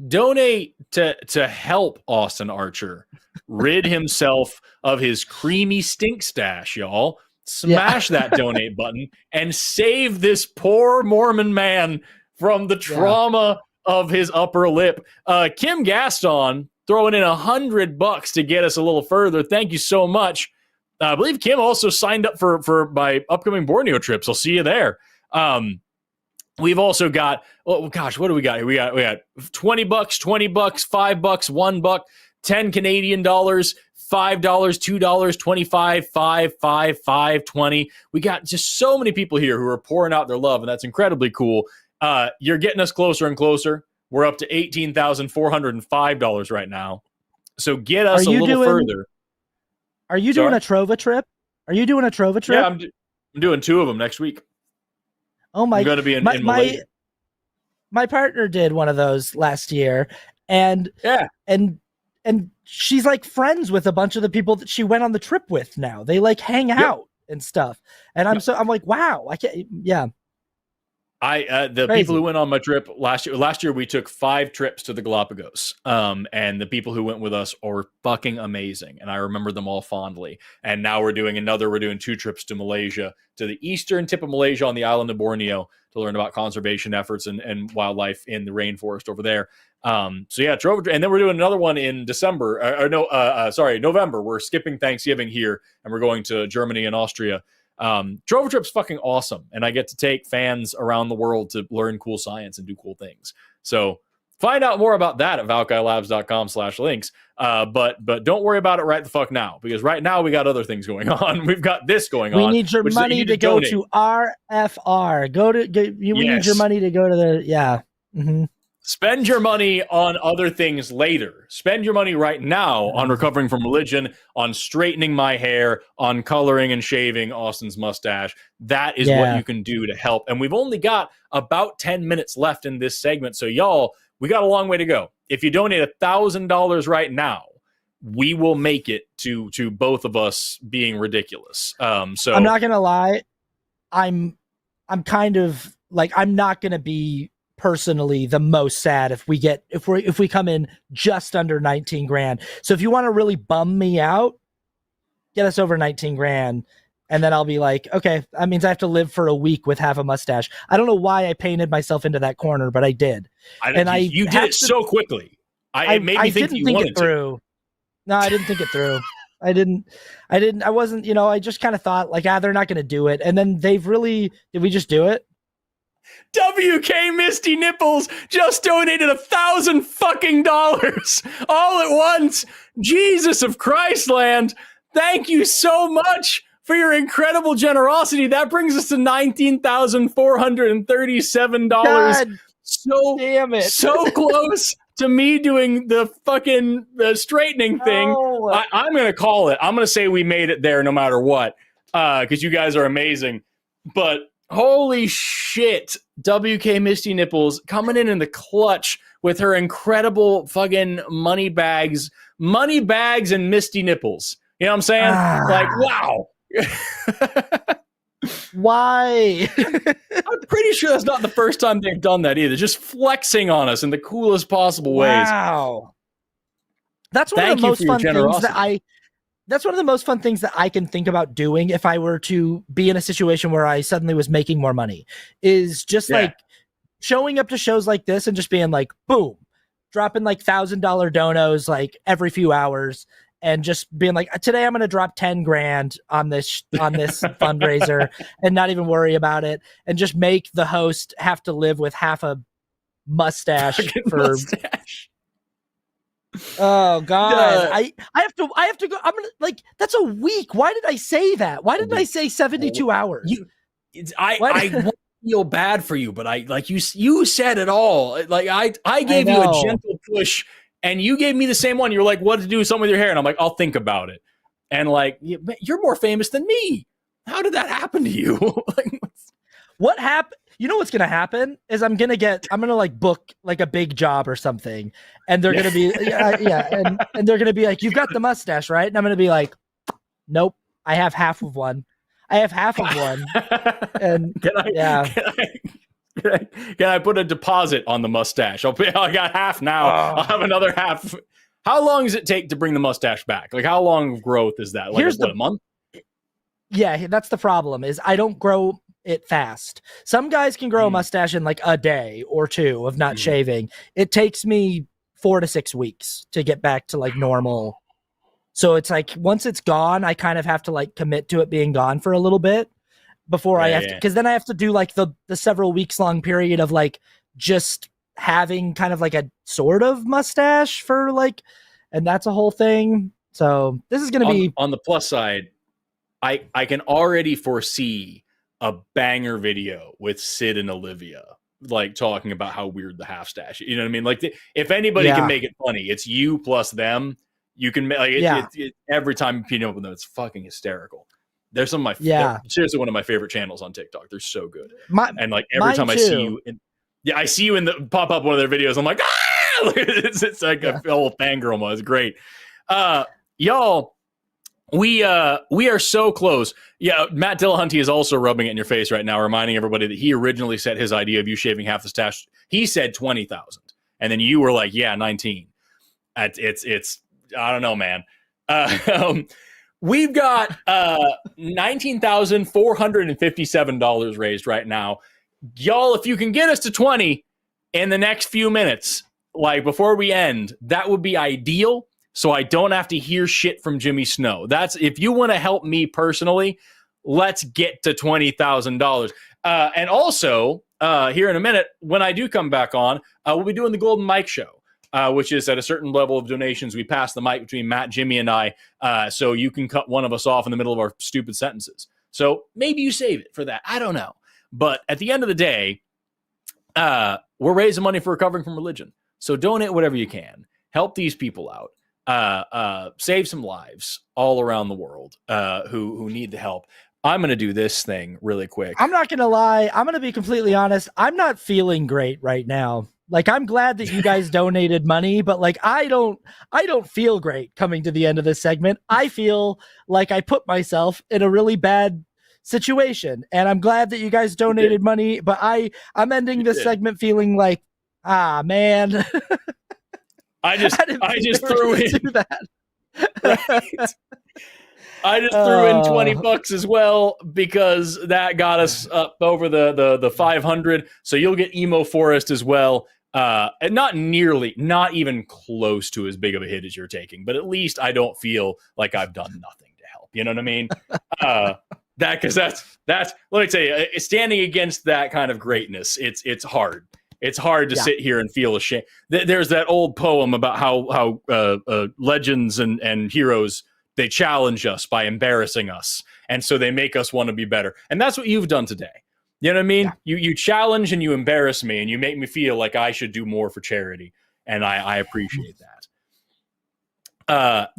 Donate to help Austin Archer rid himself of his creamy stink stash, y'all. Smash that donate button and save this poor Mormon man from the trauma of his upper lip. Kim Gaston throwing in $100 to get us a little further. Thank you so much. I believe Kim also signed up for my upcoming Borneo trips. I'll see you there. We've also got, oh gosh, what do we got here? We got $20, $20, $5, $1, 10 Canadian dollars, $5, $2, 25, 5, 5, 5, 20. We got just so many people here who are pouring out their love, and that's incredibly cool. You're getting us closer and closer. We're up to $18,405 right now. So get us a little further. Are you doing a Trova trip? Yeah, I'm doing 2 of them next week. Oh my! I'm going to be in Malaysia. My partner did one of those last year, and she's like friends with a bunch of the people that she went on the trip with now. They like hang out and stuff, and I'm like, wow, I can't. Yeah. The Crazy. people who went on my trip last year we took 5 trips to the Galapagos. And the people who went with us are fucking amazing. And I remember them all fondly. And now we're doing 2 trips to Malaysia, to the eastern tip of Malaysia on the island of Borneo, to learn about conservation efforts and wildlife in the rainforest over there. So yeah, and then we're doing another one in November. We're skipping Thanksgiving here and we're going to Germany and Austria. Trover Trip's fucking awesome, and I get to take fans around the world to learn cool science and do cool things. So find out more about that at valkailabs.com/links. But don't worry about it right the fuck now, because right now we got other things going on. We've got this going on. We need your money to go to RFR. We need your money to go to the Mm-hmm. Spend your money on other things later. Spend your money right now on recovering from religion, on straightening my hair, on coloring and shaving Austin's mustache. That is what you can do to help. And we've only got about 10 minutes left in this segment. So y'all, we got a long way to go. If you donate $1,000 right now, we will make it to both of us being ridiculous. So I'm not going to lie. I'm kind of like, I'm not going to be personally the most sad if we come in just under 19 grand. So if you want to really bum me out, get us over 19 grand. And then I'll be like, okay, that means I have to live for a week with half a mustache. I don't know why I painted myself into that corner, but I did. You did it so quickly. It made me think you wanted to. No, I didn't think it through. I wasn't, I just kind of thought like, they're not going to do it. And then did we just do it? WK Misty Nipples just donated $1,000 fucking dollars all at once. Jesus of Christland. Thank you so much for your incredible generosity. That brings us to $19,437. God, damn it. So close to me doing the fucking straightening thing. Oh. I'm going to call it. I'm going to say we made it there no matter what, because you guys are amazing. But holy shit, WK Misty Nipples coming in the clutch with her incredible fucking money bags and Misty Nipples. You know what I'm saying? Like, wow. Why? I'm pretty sure that's not the first time they've done that either. Just flexing on us in the coolest possible ways. Wow. That's one of the most fun things that's one of the most fun things that I can think about doing if I were to be in a situation where I suddenly was making more money, is just like showing up to shows like this and just being like, boom, dropping like $1,000 donos like every few hours, and just being like, today I'm going to drop 10 grand on this fundraiser and not even worry about it, and just make the host have to live with half a mustache mustache. Oh God! I have to go. I'm gonna that's a week. Why did I say that? Why didn't I say 72 hours? I feel bad for you, but you said it all. Like I gave you a gentle push, and you gave me the same one. You're like, what to do something with your hair, and I'm like, I'll think about it. And like, you're more famous than me. How did that happen to you? Like, what happened? You know what's gonna happen is I'm gonna like book like a big job or something, and they're gonna be and they're gonna be like, "You've got the mustache, right?" And I'm gonna be like, "Nope, I have half of one. I have half of one." And can I put a deposit on the mustache? I got half now. I'll have another half. How long does it take to bring the mustache back? Like, how long of growth is that? Like, a month? Yeah, that's the problem. Is I don't grow it fast. Some guys can grow a mustache in like a day or two of not shaving. It takes me 4 to 6 weeks to get back to like normal. So it's like once it's gone, I kind of have to like commit to it being gone for a little bit before I have to, because then I have to do like the several weeks long period of like just having kind of like a sort of mustache for like, and that's a whole thing. So this is going to be on the plus side. I can already foresee a banger video with Sid and Olivia, like talking about how weird the half stash. You know what I mean? Like, if anybody can make it funny, it's you plus them. You can make every time you meet up with them, it's fucking hysterical. They're some of my seriously one of my favorite channels on TikTok. They're so good. And like every time I see you, I see you in the pop up one of their videos. I'm like, ah! It's like a whole fangirl mode. It's great, y'all. We are so close. Yeah, Matt Dillahunty is also rubbing it in your face right now, reminding everybody that he originally said his idea of you shaving half the stash. He said 20,000, and then you were like, yeah, 19. It's I don't know, man. We've got $19,457 raised right now. Y'all, if you can get us to 20 in the next few minutes, like before we end, that would be ideal. So I don't have to hear shit from Jimmy Snow. That's if you want to help me personally, let's get to $20,000. And also, here in a minute, when I do come back on, we'll be doing the Golden Mic Show, which is at a certain level of donations. We pass the mic between Matt, Jimmy, and I, so you can cut one of us off in the middle of our stupid sentences. So maybe you save it for that. I don't know. But at the end of the day, we're raising money for Recovering from Religion. So donate whatever you can. Help these people out. Save some lives all around the world who need the help. I'm going to do this thing really quick. I'm not going to lie. I'm going to be completely honest. I'm not feeling great right now. Like, I'm glad that you guys donated money, but like, I don't feel great coming to the end of this segment. I feel like I put myself in a really bad situation, and I'm glad that you guys donated money, but I'm ending this segment feeling like, man. I just threw in that. Right. I just threw in $20 as well because that got us up over the 500. So you'll get Emo Forrest as well. And not even close to as big of a hit as you're taking, but at least I don't feel like I've done nothing to help. You know what I mean? That's let me tell you, standing against that kind of greatness, it's hard. It's hard to sit here and feel ashamed. There's that old poem about how legends and heroes, they challenge us by embarrassing us. And so they make us want to be better. And that's what you've done today. You know what I mean? Yeah. You challenge and you embarrass me and you make me feel like I should do more for charity. And I appreciate that. AR.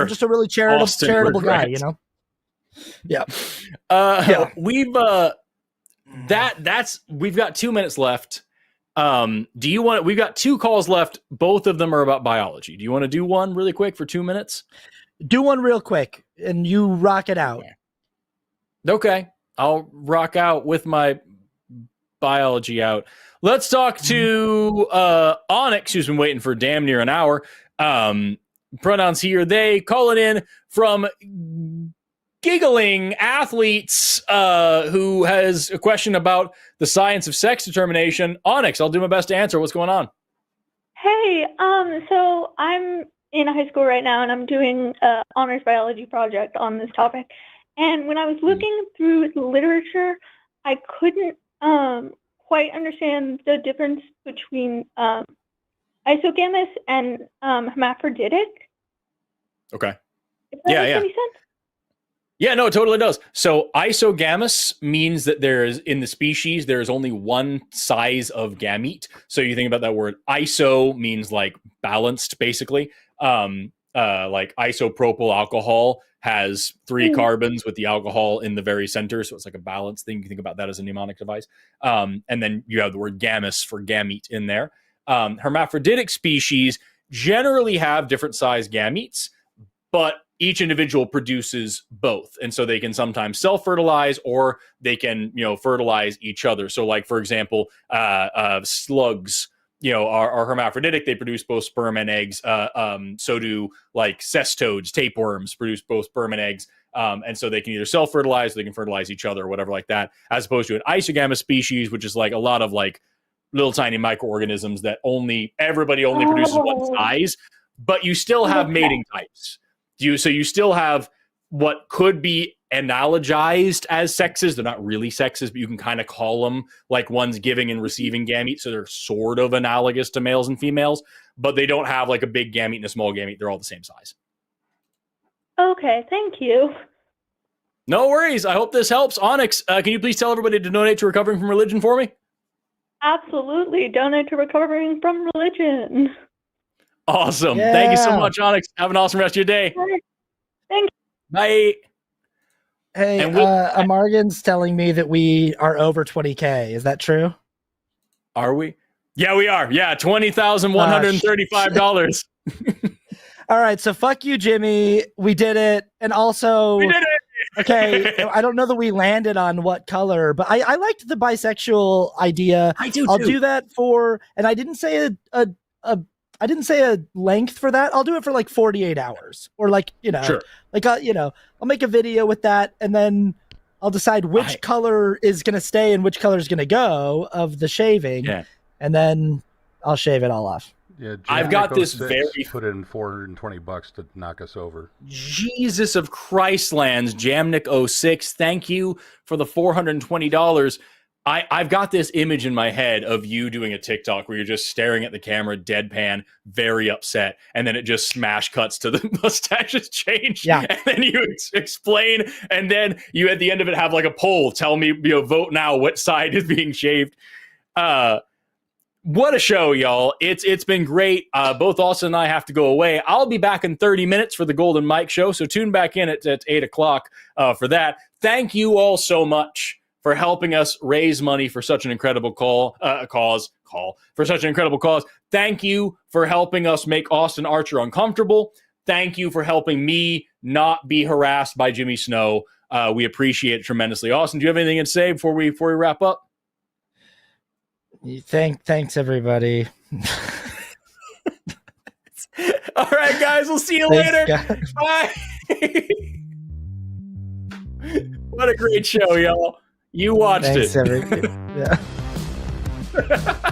I'm just a really charitable guy, you know? Yeah. We've got 2 minutes left. We've got 2 calls left. Both of them are about biology. Do you want to do one really quick for 2 minutes? Do one real quick and you rock it out. Okay. I'll rock out with my biology out. Let's talk to Onyx, who's been waiting for damn near an hour. Pronouns he or they, calling in from Giggling Athletes, who has a question about the science of sex determination. Onyx, I'll do my best to answer. What's going on? Hey, so I'm in high school right now, and I'm doing an honors biology project on this topic. And when I was looking through the literature, I couldn't quite understand the difference between isogamous and hermaphroditic. Okay. If that makes any sense? Yeah, no, it totally does. So isogamous means that in the species, there's only one size of gamete. So you think about that word. Iso means like balanced, basically. Like isopropyl alcohol has 3 carbons with the alcohol in the very center. So it's like a balance thing. You can think about that as a mnemonic device. And then you have the word gammus for gamete in there. Hermaphroditic species generally have different size gametes, but each individual produces both. And so they can sometimes self-fertilize, or they can, fertilize each other. So like, for example, slugs, are hermaphroditic. They produce both sperm and eggs. So do like cestodes, tapeworms produce both sperm and eggs. And so they can either self-fertilize, or they can fertilize each other, or whatever like that, as opposed to an isogamous species, which is like a lot of like little tiny microorganisms that everybody only produces one size, but you still have mating types. So you still have what could be analogized as sexes. They're not really sexes, but you can kind of call them like one's giving and receiving gametes. So they're sort of analogous to males and females, but they don't have like a big gamete and a small gamete. They're all the same size. Okay, thank you. No worries. I hope this helps. Onyx, can you please tell everybody to donate to Recovering from Religion for me? Absolutely. Donate to Recovering from Religion. Awesome. Yeah. Thank you so much, Onyx. Have an awesome rest of your day. Thank you. Bye. Hey, Amargan's telling me that we are over 20K. Is that true? Are we? Yeah, we are. Yeah, $20,135. All right, so fuck you, Jimmy. We did it. And also, we did it. Okay, I don't know that we landed on what color, but I liked the bisexual idea. I do. I'll do that and I didn't say I didn't say a length for that. I'll do it for like 48 hours, or like, sure. Like, I'll make a video with that, and then I'll decide which color is going to stay and which color is going to go of the shaving. Yeah. And then I'll shave it all off. Yeah, I've got this put in $420 to knock us over. Jesus of Christlands, Jamnik06, thank you for the $420. I've got this image in my head of you doing a TikTok where you're just staring at the camera, deadpan, very upset, and then it just smash cuts to the mustaches change. Yeah. And then you explain, and then you at the end of it have like a poll. Tell me, vote now, what side is being shaved. What a show, y'all. It's been great. Both Austin and I have to go away. I'll be back in 30 minutes for the Golden Mike show, so tune back in at 8 o'clock for that. Thank you all so much for helping us raise money for such an incredible cause. Thank you for helping us make Austin Archer uncomfortable. Thank you for helping me not be harassed by Jimmy Snow. We appreciate it tremendously. Austin, do you have anything to say before we wrap up? Thanks everybody. All right, guys, we'll see you later. Guys. Bye. What a great show, y'all. You watched it. Yeah.